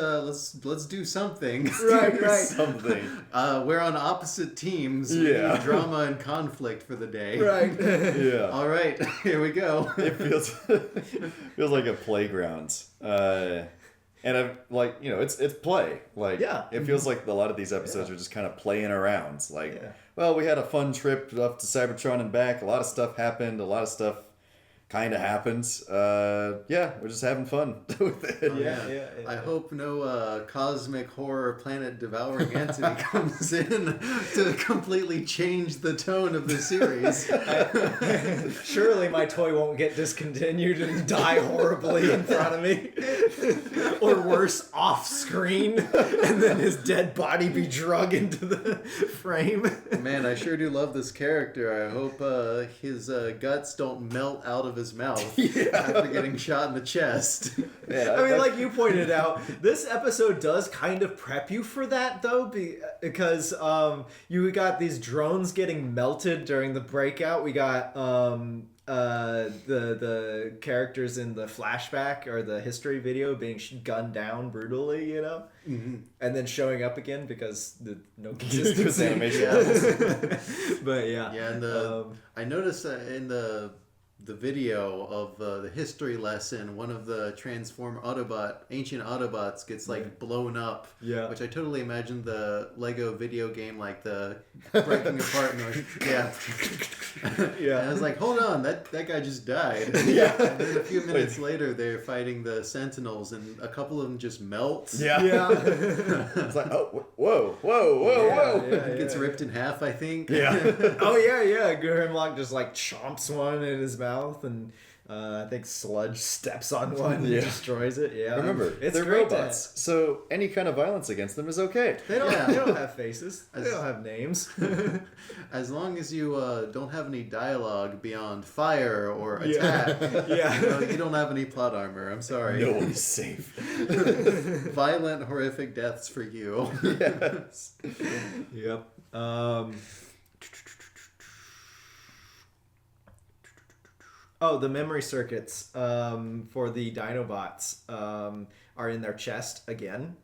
do something. Right. Something. We're on opposite teams. We Yeah. need drama and conflict for the day. Right. Yeah. All right, here we go. It feels like a playground. And I've like, it's play. Like, it feels like a lot of these episodes are just kind of playing around. Like, well, we had a fun trip up to Cybertron and back. A lot of stuff happened. A lot of stuff kind of happens. We're just having fun with it. Yeah. I hope no cosmic horror planet devouring entity comes in to completely change the tone of the series. Surely my toy won't get discontinued and die horribly in front of me. Or worse, off screen, and then his dead body be drug into the frame. Man, I sure do love this character. I hope his guts don't melt out of his mouth after getting shot in the chest. Yeah, I mean, like you pointed out, this episode does kind of prep you for that, though, because you got these drones getting melted during the breakout. We got the characters in the flashback or the history video being gunned down brutally, you know, and then showing up again because no consistency. animation. But yeah, and I noticed in the video of the history lesson, one of the ancient Autobots gets like blown up. Yeah. Which I totally imagined the Lego video game, like the breaking apart noise. Yeah. Yeah. And I was like, hold on, that guy just died. Yeah. And then a few minutes later, they're fighting the Sentinels, and a couple of them just melt. Yeah. It's like, oh, whoa. Yeah, Gets ripped in half, I think. Yeah. Oh yeah. Grimlock just like chomps one in his mouth, and I think Sludge steps on one and destroys it. Yeah. Remember, it's they're great robots, so any kind of violence against them is okay. They don't. Yeah. They don't have faces. They don't have names. As long as you don't have any dialogue beyond fire or attack, Yeah. you don't have any plot armor. I'm sorry. No one's safe. Violent, horrific deaths for you. Yes. Yep. Oh, the memory circuits for the Dinobots are in their chest again.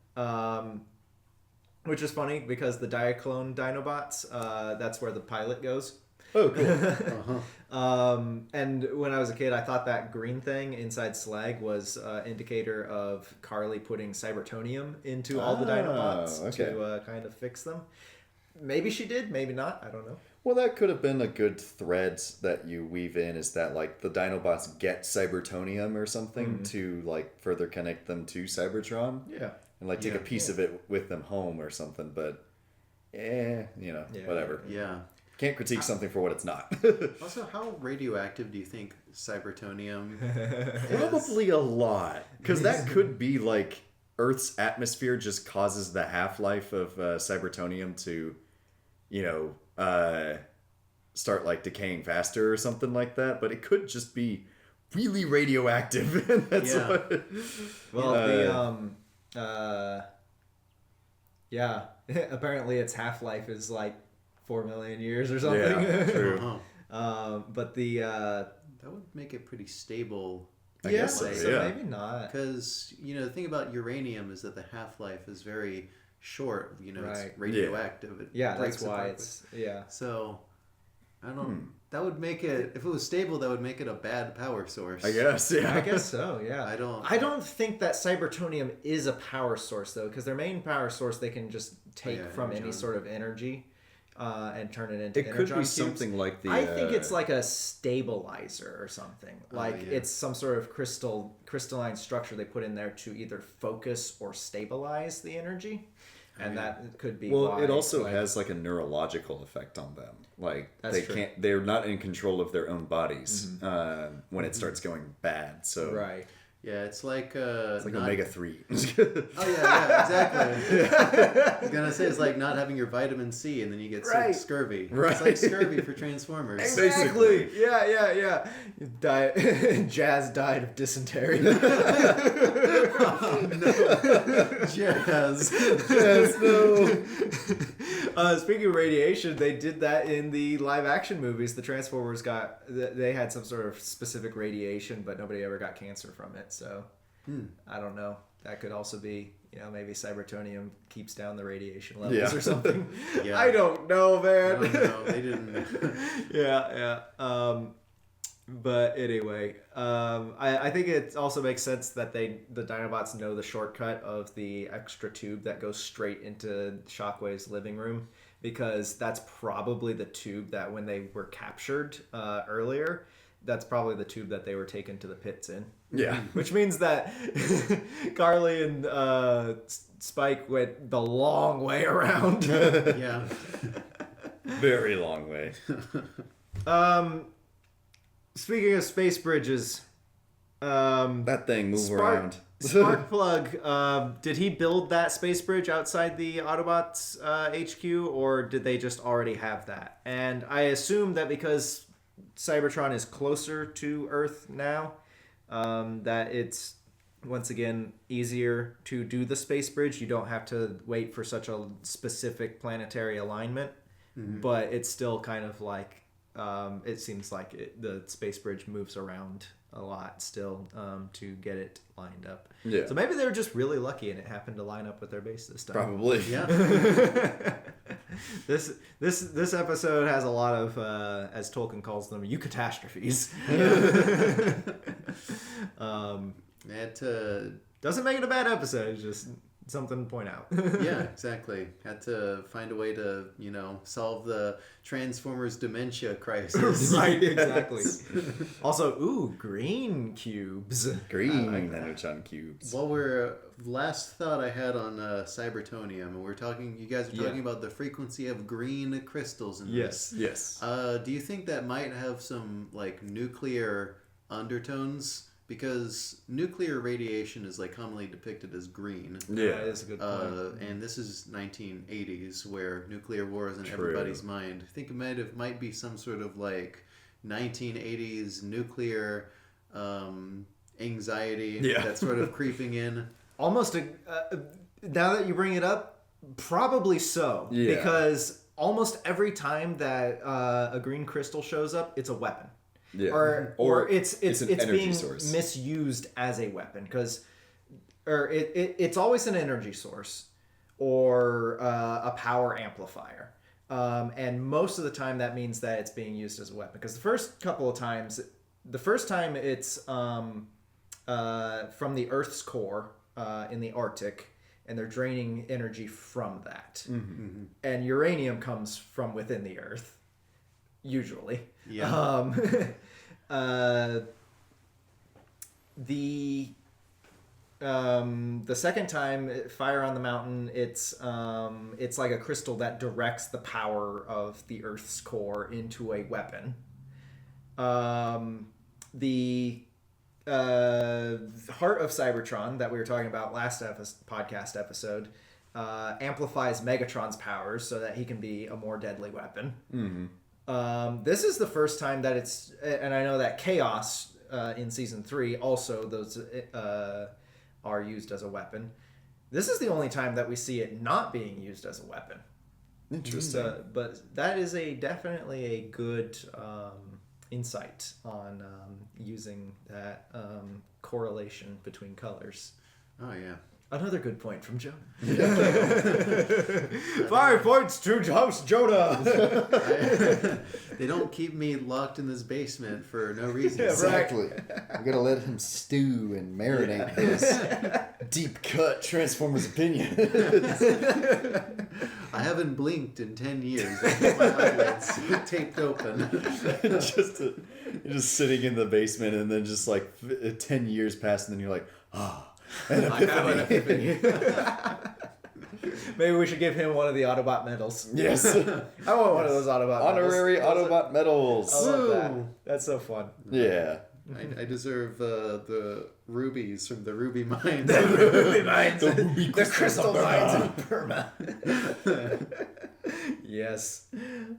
Which is funny because the Diaclone Dinobots, that's where the pilot goes. Oh, cool. And when I was a kid, I thought that green thing inside Slag was indicator of Carly putting cybertonium into all the Dinobots to kind of fix them. Maybe she did, maybe not. I don't know. Well, that could have been a good thread that you weave in, is that like the Dinobots get cybertonium or something to like further connect them to Cybertron. Yeah. And like take a piece of it with them home or something, but whatever. Yeah. Can't critique something for what it's not. Also, how radioactive do you think cybertonium Probably a lot, because that could be like Earth's atmosphere just causes the half-life of cybertonium to, start like decaying faster or something like that. But it could just be really radioactive. And that's Well, apparently its half-life is like 4 million years or something. Yeah, true. But the that would make it pretty stable. I guess so, yeah. maybe not. Because, the thing about uranium is that the half-life is very short. Right. It's radioactive. It Yeah, breaks that's why apart it's So, I don't. That would make it. If it was stable, that would make it a bad power source. I guess, yeah. I guess so. Yeah. I don't think that cybertonium is a power source though, because their main power source they can just take from any sort of energy. And turn it into It could energon be cubes. something like the. I think it's like a stabilizer or something. Like yeah. it's some sort of crystalline structure they put in there to either focus or stabilize the energy, and that could be. Well, why, it also has like a neurological effect on them. Like That's they true. can't. They're not in control of their own bodies when it starts going bad. So right. Yeah, it's like it's like omega-3. Oh yeah, exactly. I was gonna say it's like not having your vitamin C and then you get sick scurvy. Right. It's like scurvy for Transformers. Exactly. Yeah. Jazz died of dysentery. Oh, no. Jazz. Yes, no. Speaking of radiation, they did that in the live action movies. The Transformers they had some sort of specific radiation, but nobody ever got cancer from it. So I don't know. That could also be, maybe cybertonium keeps down the radiation levels or something. Yeah. I don't know, man. I don't know. They didn't. Yeah. But anyway, I think it also makes sense that the Dinobots know the shortcut of the extra tube that goes straight into Shockwave's living room, because that's probably the tube that when they were captured earlier, that's probably the tube that they were taken to the pits in. Yeah. Which means that Carly and Spike went the long way around. Yeah. Very long way. Speaking of space bridges, That thing move around. Sparkplug, did he build that space bridge outside the Autobots HQ, or did they just already have that? And I assume that because Cybertron is closer to Earth now, that it's once again easier to do the space bridge. You don't have to wait for such a specific planetary alignment, but it's still kind of like it seems like the space bridge moves around a lot still to get it lined up. Yeah. So maybe they were just really lucky and it happened to line up with their base this time. Probably. Yeah. This episode has a lot of as Tolkien calls them, eucatastrophes. Doesn't make it a bad episode, it's just something to point out. Yeah, exactly. Had to find a way to, solve the Transformers dementia crisis. Right, exactly. Also, green cubes. Green Energon cubes. Last thought I had on Cybertonium, and you guys were talking about the frequency of green crystals in this. Yes. Do you think that might have some, nuclear undertones? Because nuclear radiation is commonly depicted as green. Yeah, that's a good point. And this is 1980s, where nuclear war is in everybody's mind. I think it might be some sort of 1980s nuclear anxiety that's sort of creeping in. Almost now that you bring it up, probably so. Yeah. Because almost every time that a green crystal shows up, it's a weapon. Yeah. Or it's an being source. misused as a weapon it's always an energy source or a power amplifier, and most of the time that means that it's being used as a weapon. Because the first time it's from the Earth's core in the Arctic, and they're draining energy from that, and uranium comes from within the Earth. Usually. Yeah. The second time, Fire on the Mountain, it's like a crystal that directs the power of the Earth's core into a weapon. The Heart of Cybertron that we were talking about last podcast episode amplifies Megatron's powers so that he can be a more deadly weapon. Mm-hmm. This is the first time that it's, and I know that Chaos in season 3 also those are used as a weapon. This is the only time that we see it not being used as a weapon. Interesting. But that is definitely a good insight on using that correlation between colors. Oh, yeah. Another good point from Jonah. 5 points to host Jonah. They don't keep me locked in this basement for no reason. Yeah, Exactly. I'm gonna let him stew and marinate his deep cut Transformers opinion. I haven't blinked in 10 years. I keep my eyelids taped open. You're just sitting in the basement, and then just 10 years pass, and then you're like, an I have an epiphany. Maybe we should give him one of the Autobot medals. Yes. I want one of those Autobot Honorary medals. Autobot medals. I love that. Woo. That's so fun. Yeah. I deserve the rubies from the ruby mine. The ruby mines. The crystal mines of Burma. Yes.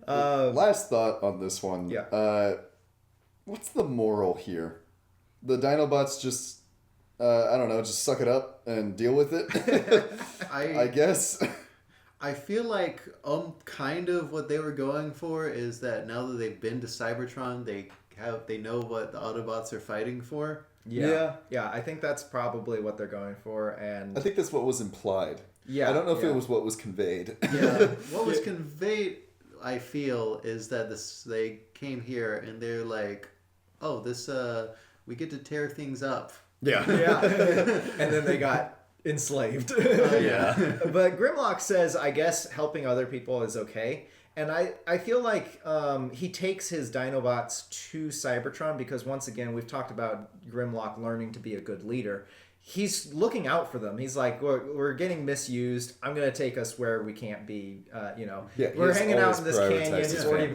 Last thought on this one. Yeah. What's the moral here? The Dinobots just, I don't know, just suck it up and deal with it? I guess. I feel like kind of what they were going for is that now that they've been to Cybertron, they know what the Autobots are fighting for. Yeah. I think that's probably what they're going for, and I think that's what was implied. Yeah, I don't know if yeah. it was what was conveyed. Yeah. What was conveyed, I feel, is that they came here and they're like, oh, we get to tear things up. yeah, and then they got enslaved. Yeah. But Grimlock says, I guess helping other people is okay. And I feel like he takes his Dinobots to Cybertron because, once again, we've talked about Grimlock learning to be a good leader. he's looking out for them. He's like, we're getting misused. I'm going to take us where we can't be, Yeah, we're he's hanging out always in this prioritized canyon his 40,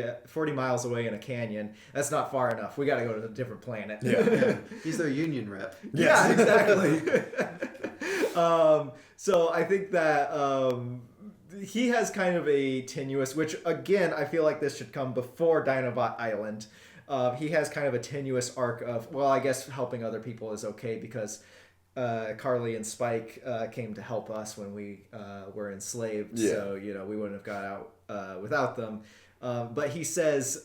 family. 40 miles away in a canyon. That's not far enough. We got to go to a different planet. Yeah. He's their union rep. Yeah, exactly. So I think that he has kind of a tenuous, which again, I feel like this should come before Dinobot Island. He has kind of a tenuous arc of, well, I guess helping other people is okay because Carly and Spike came to help us when we were enslaved. Yeah. So, we wouldn't have got out without them. But he says,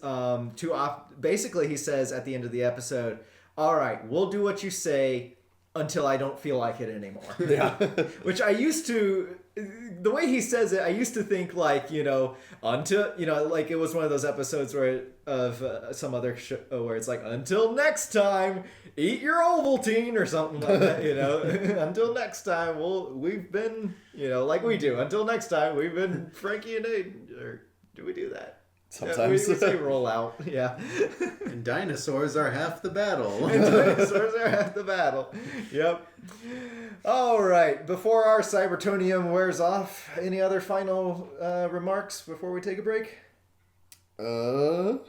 basically he says at the end of the episode, all right, we'll do what you say until I don't feel like it anymore. Yeah. Which I used to, the way he says it, I used to think like, until, like it was one of those episodes of some other show where it's like, until next time, eat your Ovaltine or something like that, until next time, we've been, like we do. Until next time, we've been Frankie and Aiden. Or do we do that? Sometimes. Yeah, we say roll out. Yeah. And dinosaurs are half the battle. Dinosaurs are half the battle. Yep. All right. Before our Cybertonium wears off, any other final remarks before we take a break? I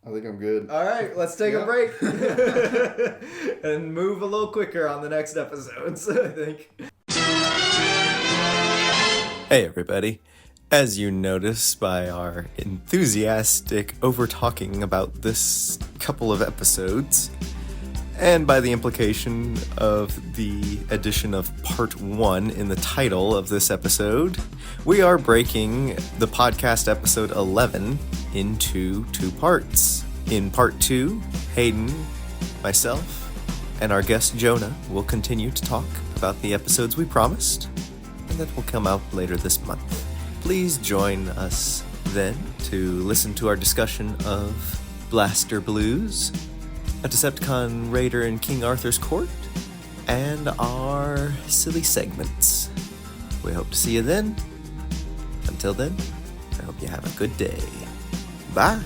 think I'm good. All right. Let's take a break and move a little quicker on the next episodes, I think. Hey, everybody. As you notice by our enthusiastic over-talking about this couple of episodes, and by the implication of the addition of Part 1 in the title of this episode, we are breaking the podcast episode 11 into 2 parts. In Part 2, Hayden, myself, and our guest Jonah will continue to talk about the episodes we promised, and that will come out later this month. Please join us then to listen to our discussion of Blaster Blues, a Decepticon raider in King Arthur's court, and our silly segments. We hope to see you then. Until then, I hope you have a good day. Bye!